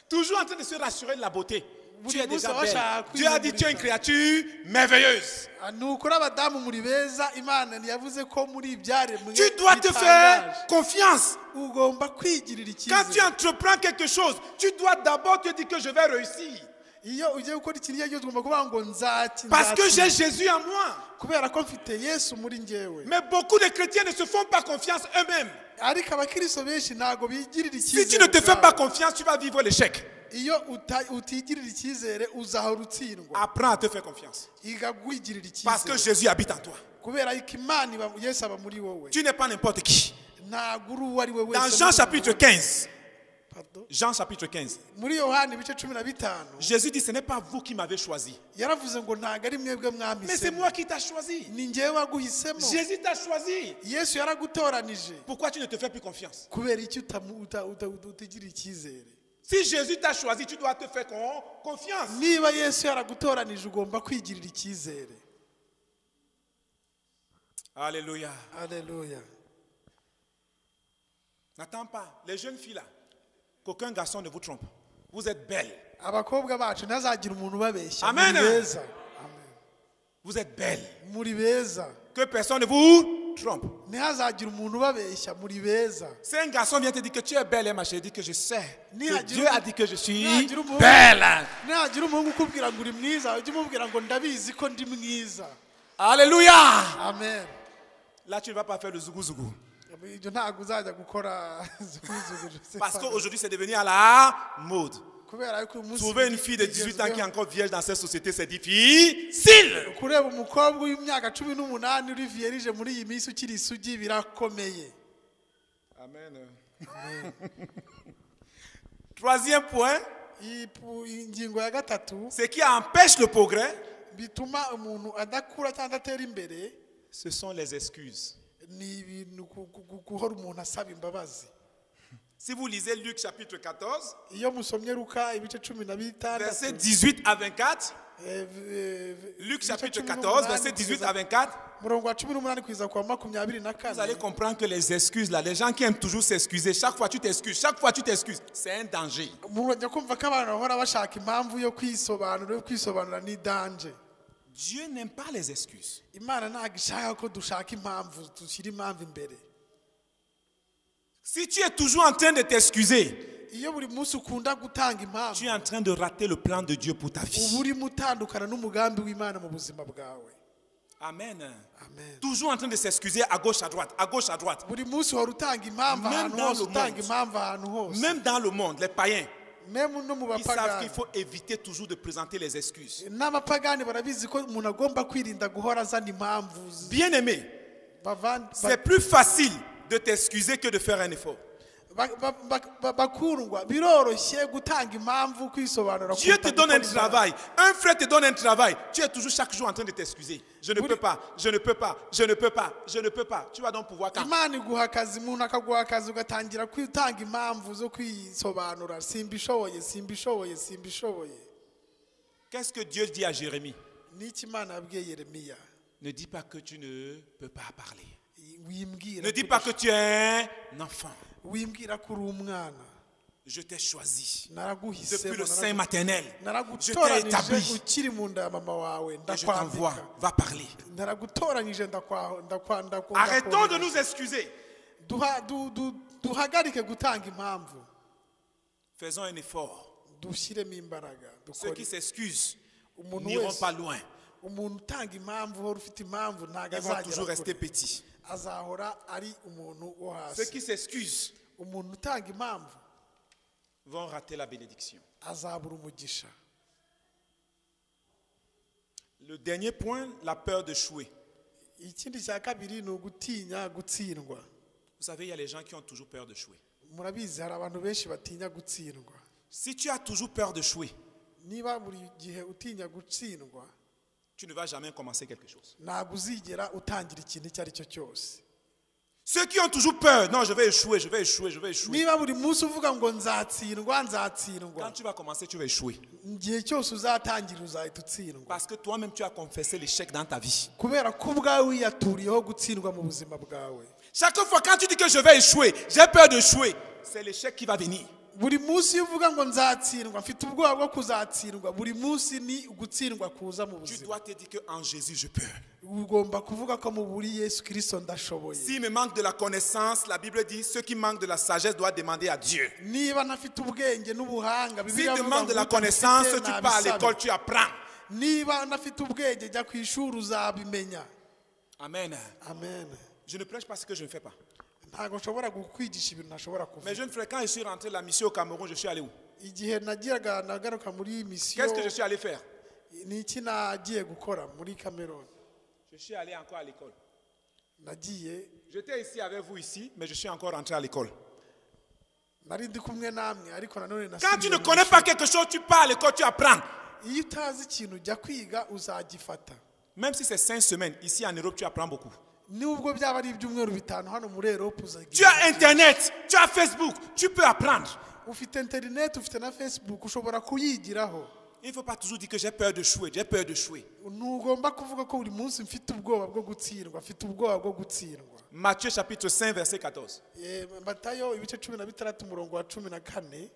[SPEAKER 1] Toujours en train de se rassurer de la beauté. Tu es déjà
[SPEAKER 2] Buri munsi
[SPEAKER 1] belle. Dieu a dit tu es une créature merveilleuse.
[SPEAKER 2] Nukuri abadamu muri beza, Imana yavuze ko muri ibyaremwe.
[SPEAKER 1] Tu dois te faire confiance.
[SPEAKER 2] Ugomba kwigirira icyizere.
[SPEAKER 1] Quand tu entreprends quelque chose, tu dois d'abord te dire que je vais réussir.
[SPEAKER 2] Iyo ugiye gukora ikintu iyo ugomba kuvuga ngo nzaki.
[SPEAKER 1] Parce que j'ai Jésus en moi.
[SPEAKER 2] Kubera ko mfite Yesu muri njyewe.
[SPEAKER 1] Mais beaucoup de chrétiens ne se font pas confiance eux-mêmes.
[SPEAKER 2] Ariko abakristo benshi ntago bigirira icyizere.
[SPEAKER 1] Si tu ne te fais pas confiance, tu vas vivre l'échec.
[SPEAKER 2] Iyo utigirira icyizere uzahora utsindwa.
[SPEAKER 1] Apprends à te faire confiance.
[SPEAKER 2] Iga kwigirira icyizere.
[SPEAKER 1] Parce que Jésus habite en toi.
[SPEAKER 2] Kubera ko Imana Yesu aba muri wowe.
[SPEAKER 1] Tu n'es pas n'importe qui.
[SPEAKER 2] Ntago uri uwo ari we wese.
[SPEAKER 1] Dans Jean chapitre 15.
[SPEAKER 2] Pardon?
[SPEAKER 1] Jean chapitre 15.
[SPEAKER 2] Muri Yohana ibice 15.
[SPEAKER 1] Jésus dit ce n'est pas vous qui m'avez choisi.
[SPEAKER 2] Yaravuze ngo ntago ari mwebwe mwampisemo.
[SPEAKER 1] Mais c'est moi qui t'ai choisi.
[SPEAKER 2] Ni njyewe waguhisemo.
[SPEAKER 1] Jésus t'a choisi.
[SPEAKER 2] Yesu yaragutoranije.
[SPEAKER 1] Pourquoi tu ne te fais plus confiance?
[SPEAKER 2] Kubera iki utigirira icyizere.
[SPEAKER 1] Si Jésus t'a choisi, tu dois te faire confiance.
[SPEAKER 2] Niba Yesu yaragutoranije ugomba kwigirira icyizere.
[SPEAKER 1] Alléluia.
[SPEAKER 2] Alléluia.
[SPEAKER 1] N'attends pas. Les jeunes filles là, qu'aucun garçon ne vous trompe. Vous êtes belles.
[SPEAKER 2] Abakobwa bacu ntazagira umuntu ubabeshya.
[SPEAKER 1] Amen.
[SPEAKER 2] Muri beza.
[SPEAKER 1] Vous êtes belles.
[SPEAKER 2] Muri beza.
[SPEAKER 1] Que personne ne vous trompe.
[SPEAKER 2] Ntihazagira umuntu ubabeshya muri beza.
[SPEAKER 1] Si un garçon vient te dire que tu es belle, ma chérie, dis que je sais. Que Dieu a dit que je suis
[SPEAKER 2] Nihagira
[SPEAKER 1] belle.
[SPEAKER 2] Nihagira umuhungu ukubwira ngo uri mwiza, ujye umubwira ngo ndabizi ko ndi mwiza.
[SPEAKER 1] Alléluia.
[SPEAKER 2] Amen.
[SPEAKER 1] Là, tu ne vas pas faire le zougou zougou.
[SPEAKER 2] Ibyo ntabwo uzajya gukora
[SPEAKER 1] Parce qu'aujourd'hui, c'est devenu à la mode.
[SPEAKER 2] kubera ko umunsi
[SPEAKER 1] Trouver une fille de 18 ans qui est encore vierge dans cette société, c'est difficile.
[SPEAKER 2] kureba umukobwa w'imyaka 18 uri vierge muri iyi minsi ukiri isugi birakomeye.
[SPEAKER 1] Amen. Troisième point,
[SPEAKER 2] Ingingo ya gatatu,
[SPEAKER 1] ce qui empêche le progrès,
[SPEAKER 2] bituma umuntu adakura cyangwa adatera imbere,
[SPEAKER 1] ce sont les excuses.
[SPEAKER 2] ni ibintu guhora umuntu asaba imbabazi.
[SPEAKER 1] Si vous lisez Luc chapitre 14,
[SPEAKER 2] Iyo musomye Luka ibice 15,
[SPEAKER 1] verset 18 à 24, Luc chapitre 14, verset 18 à 24,
[SPEAKER 2] murongo wa 18 kugeza kwa 24,
[SPEAKER 1] vous allez comprendre que les excuses là, les gens qui aiment toujours s'excuser, chaque fois tu t'excuses, chaque fois tu t'excuses, c'est un danger.
[SPEAKER 2] murajya kumva ko abantu bahora bashaka impamvu yo kwisobanura ni danger.
[SPEAKER 1] Dieu n'aime pas les excuses.
[SPEAKER 2] Imana ntabwo ishaka ko dushaka impamvu, dushyira impamvu imbere.
[SPEAKER 1] Si tu es toujours en train de t'excuser,
[SPEAKER 2] Iyo buri munsi ukunda gutanga impamvu,
[SPEAKER 1] tu es en train de rater le plan de Dieu pour ta
[SPEAKER 2] uba
[SPEAKER 1] vie.
[SPEAKER 2] urimo utandukana n'umugambi w'Imana mu buzima bwawe.
[SPEAKER 1] Amen.
[SPEAKER 2] Amen.
[SPEAKER 1] Toujours en train de s'excuser à gauche, à droite, à gauche, à droite.
[SPEAKER 2] Buri munsi uhora utanga impamvu
[SPEAKER 1] Même
[SPEAKER 2] ahantu
[SPEAKER 1] dans
[SPEAKER 2] hose,
[SPEAKER 1] le
[SPEAKER 2] utanga
[SPEAKER 1] monde.
[SPEAKER 2] impamvu ahantu hose.
[SPEAKER 1] Même dans le monde, les païens,
[SPEAKER 2] Même no mu
[SPEAKER 1] ils savent
[SPEAKER 2] bapagani.
[SPEAKER 1] qu'il faut éviter toujours de présenter les excuses.
[SPEAKER 2] N'abapagani barabizi ko umuntu agomba kwirinda guhora azana impamvu.
[SPEAKER 1] Bien-aimé, c'est plus facile de t'excuser que de faire un effort.
[SPEAKER 2] Bakundwa biroroshye gutanga impamvu kwisobanura.
[SPEAKER 1] Dieu te donne un travail, un frère te donne un travail, tu es toujours chaque jour en train de t'excuser. Je ne peux pas, je ne peux pas, je ne peux pas, je ne peux pas. Tu vas donc pouvoir quand?
[SPEAKER 2] Imana iguha akazi, umuntu akaguha akazi ugatangira kwitanga impamvu zo kwisobanura. Simbishoboye.
[SPEAKER 1] Qu'est-ce que Dieu dit à Jérémie?
[SPEAKER 2] Niki Imana yabwiye Yeremiya?
[SPEAKER 1] Ne dis pas que tu ne peux pas parler.
[SPEAKER 2] Wimbwira
[SPEAKER 1] Ne dis pas que tu es un enfant.
[SPEAKER 2] wimbwira ko uri umwana.
[SPEAKER 1] Je t'ai choisi. Depuis
[SPEAKER 2] naraguhisemo
[SPEAKER 1] le sein maternel. Je t'ai
[SPEAKER 2] naragutoranije
[SPEAKER 1] établi.
[SPEAKER 2] ukiri mu nda ya mama wawe
[SPEAKER 1] Et je t'envoie.
[SPEAKER 2] ndakwambika
[SPEAKER 1] Va parler.
[SPEAKER 2] naragutoranyije
[SPEAKER 1] Arrêtons de nous excuser.
[SPEAKER 2] duhagarike gutanga impamvu
[SPEAKER 1] Faisons un effort.
[SPEAKER 2] dushyiremo imbaraga
[SPEAKER 1] Ceux qui s'excusent
[SPEAKER 2] umuntu
[SPEAKER 1] n'iront
[SPEAKER 2] wese
[SPEAKER 1] pas loin.
[SPEAKER 2] umuntu utanga impamvu uhora ufite impamvu ntabwo
[SPEAKER 1] Ils vont toujours
[SPEAKER 2] azagera
[SPEAKER 1] rester
[SPEAKER 2] kure
[SPEAKER 1] petits.
[SPEAKER 2] azahora ari umuntu wo
[SPEAKER 1] Ceux
[SPEAKER 2] hasi
[SPEAKER 1] qui s'excusent
[SPEAKER 2] umuntu utanga impamvu
[SPEAKER 1] vont rater la bénédiction.
[SPEAKER 2] azabura umugisha.
[SPEAKER 1] Le dernier point, la peur d'échouer.
[SPEAKER 2] Ikindi cya kabiri ni ugutinya gutsindwa.
[SPEAKER 1] Vous savez, il y a les gens qui ont toujours peur d'échouer.
[SPEAKER 2] Murabizi hari abantu benshi batinya gutsindwa.
[SPEAKER 1] Si tu as toujours peur d'échouer,
[SPEAKER 2] Niba buri gihe utinya gutsindwa,
[SPEAKER 1] tu ne vas jamais commencer quelque chose.
[SPEAKER 2] ntabwo uzigera utangira ikintu icyo ari cyo cyose.
[SPEAKER 1] Ceux qui ont toujours peur, non, je vais échouer, je vais échouer, je vais échouer.
[SPEAKER 2] Niba buri munsi uvuga ngo nzatsindwa
[SPEAKER 1] Quand tu vas commencer, tu vas échouer.
[SPEAKER 2] igihe cyose uzatangira uzahita utsindwa.
[SPEAKER 1] Parce que toi-même, tu as confessé l'échec dans ta vie.
[SPEAKER 2] Kubera ko ubwawe wiyaturiyeho gutsindwa mu buzima bwawe.
[SPEAKER 1] Chaque fois, quand tu dis que je vais échouer, j'ai peur d'échouer, c'est l'échec qui va venir.
[SPEAKER 2] Buri munsi iyo uvuga ngo nzatsindwa mfite ubwoba bwo kuzatsindwa, buri munsi ni ugutsindwa kuza mu
[SPEAKER 1] Tu
[SPEAKER 2] buzima.
[SPEAKER 1] dois te dire qu'en Jésus, je peux.
[SPEAKER 2] Ugomba kuvuga ko mu buri Yesu Kristo ndashoboye.
[SPEAKER 1] S'il me manque de la connaissance, la Bible dit, ceux qui manquent de la sagesse doivent demander à Dieu.
[SPEAKER 2] Niba nafite ubwenge n'ubuhanga,
[SPEAKER 1] S'il
[SPEAKER 2] Bibiliya
[SPEAKER 1] te
[SPEAKER 2] ivuga
[SPEAKER 1] manque de
[SPEAKER 2] ngo
[SPEAKER 1] la connaissance,
[SPEAKER 2] utafite
[SPEAKER 1] tu pars à
[SPEAKER 2] nabisabe.
[SPEAKER 1] l'école, tu apprends.
[SPEAKER 2] Niba nafite ubwenge jya ku ishuri uzabimenya.
[SPEAKER 1] Amen.
[SPEAKER 2] Amen.
[SPEAKER 1] Je ne prêche pas ce que je ne fais pas.
[SPEAKER 2] Ntabwo nshobora kukwigisha ibintu ntashobora
[SPEAKER 1] Mais
[SPEAKER 2] kuvuga.
[SPEAKER 1] jeune frère, quand je suis rentré la mission au Cameroun, je suis allé où?
[SPEAKER 2] Igihe nagiraga nagaruka muri misiyo,
[SPEAKER 1] Qu'est-ce que je suis allé faire?
[SPEAKER 2] ni iki nagiye gukora muri Cameroon?
[SPEAKER 1] Je suis allé encore à l'école.
[SPEAKER 2] Nagiye
[SPEAKER 1] J'étais ici avec vous ici, mais je suis encore rentré à l'école.
[SPEAKER 2] nari ndi kumwe namwe ariko nanone
[SPEAKER 1] Quand tu ne
[SPEAKER 2] nasubiye mu
[SPEAKER 1] connais
[SPEAKER 2] ishuri.
[SPEAKER 1] pas quelque chose, tu pars à l'école, tu apprends.
[SPEAKER 2] Iyo utazi ikintu ujya kwiga uzagifata.
[SPEAKER 1] Même si c'est 5 semaines, ici en Europe, tu apprends beaucoup.
[SPEAKER 2] Nubwo byaba ari ibyumweru bitanu hano muri Europe
[SPEAKER 1] Tu
[SPEAKER 2] uzagira.
[SPEAKER 1] as Internet, tu as Facebook, tu peux apprendre.
[SPEAKER 2] Ufite internet, ufite na Facebook, ushobora kuyigiraho.
[SPEAKER 1] Il ne faut pas toujours dire que j'ai peur d'échouer, j'ai peur d'échouer.
[SPEAKER 2] Ntugomba kuvuga ko buri munsi mfite ubwoba bwo gutsindwa, mfite ubwoba bwo gutsindwa.
[SPEAKER 1] Matthieu chapitre 5, verset 14.
[SPEAKER 2] Matayo ibice 16 umurongo wa 14.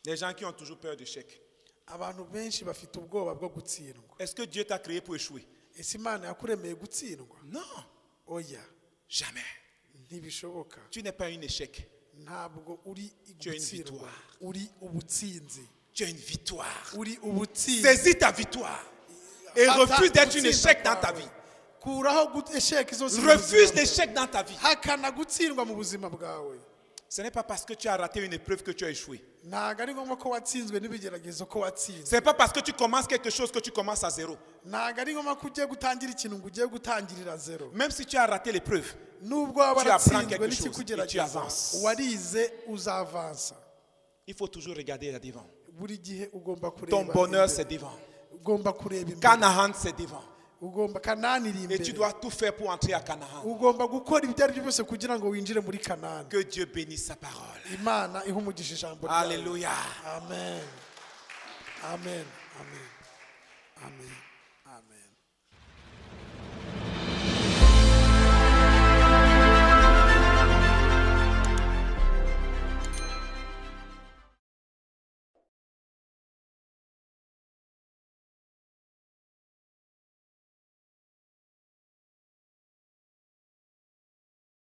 [SPEAKER 1] Les gens qui ont toujours peur d'échec.
[SPEAKER 2] Abantu benshi bafite ubwoba bwo gutsindwa.
[SPEAKER 1] Est-ce que Dieu t'a créé pour échouer?
[SPEAKER 2] Ese Imana yakuremeye gutsindwa?
[SPEAKER 1] Non,
[SPEAKER 2] Oya,
[SPEAKER 1] jamais.
[SPEAKER 2] ntibishoboka.
[SPEAKER 1] Tu n'es pas un échec.
[SPEAKER 2] Ntabwo uri
[SPEAKER 1] Tu as une
[SPEAKER 2] gutsindwa,
[SPEAKER 1] victoire.
[SPEAKER 2] uri ubutsinzi.
[SPEAKER 1] Tu as une victoire.
[SPEAKER 2] Uri ubutsinzi.
[SPEAKER 1] Saisis ta victoire. Et refuse d'être un échec dans ta vie.
[SPEAKER 2] Kuraho esheki zose.
[SPEAKER 1] Refuse l'échec dans ta vie.
[SPEAKER 2] Hakana gutsindwa mu buzima bwawe.
[SPEAKER 1] Ce n'est pas parce que tu as raté une épreuve que tu as échoué.
[SPEAKER 2] Ntabwo ari ngombwa ko watsinzwe n'ibigeragezo ko watsinze.
[SPEAKER 1] Ce n'est pas parce que tu commences quelque chose que tu commences à zéro.
[SPEAKER 2] Ntabwo ari ngombwa ko ugiye gutangira ikintu ngo ugiye gutangirira zero.
[SPEAKER 1] Même si tu as raté l'épreuve,
[SPEAKER 2] Nubwo waba
[SPEAKER 1] tu apprends
[SPEAKER 2] waratsinzwe
[SPEAKER 1] quelque chose et tu
[SPEAKER 2] n'ikikugerageza,
[SPEAKER 1] avances.
[SPEAKER 2] warize uzavansa.
[SPEAKER 1] il faut toujours regarder là devant.
[SPEAKER 2] Buri gihe ugomba kureba.
[SPEAKER 1] Ton bonheur,
[SPEAKER 2] imbere.
[SPEAKER 1] c'est devant.
[SPEAKER 2] Ugomba kureba imbere.
[SPEAKER 1] Canaan, c'est devant.
[SPEAKER 2] Ugomba Kanani iri
[SPEAKER 1] Et tu
[SPEAKER 2] imbere.
[SPEAKER 1] dois tout faire pour entrer à Canaan.
[SPEAKER 2] Ugomba gukora ibyo ari byo byose kugira ngo winjire muri Kanani.
[SPEAKER 1] Que Dieu bénisse sa parole.
[SPEAKER 2] Imana ihe umugisha ijambo ryayo.
[SPEAKER 1] Alléluia.
[SPEAKER 2] Amen. Amen. Amen. Amen. Amen.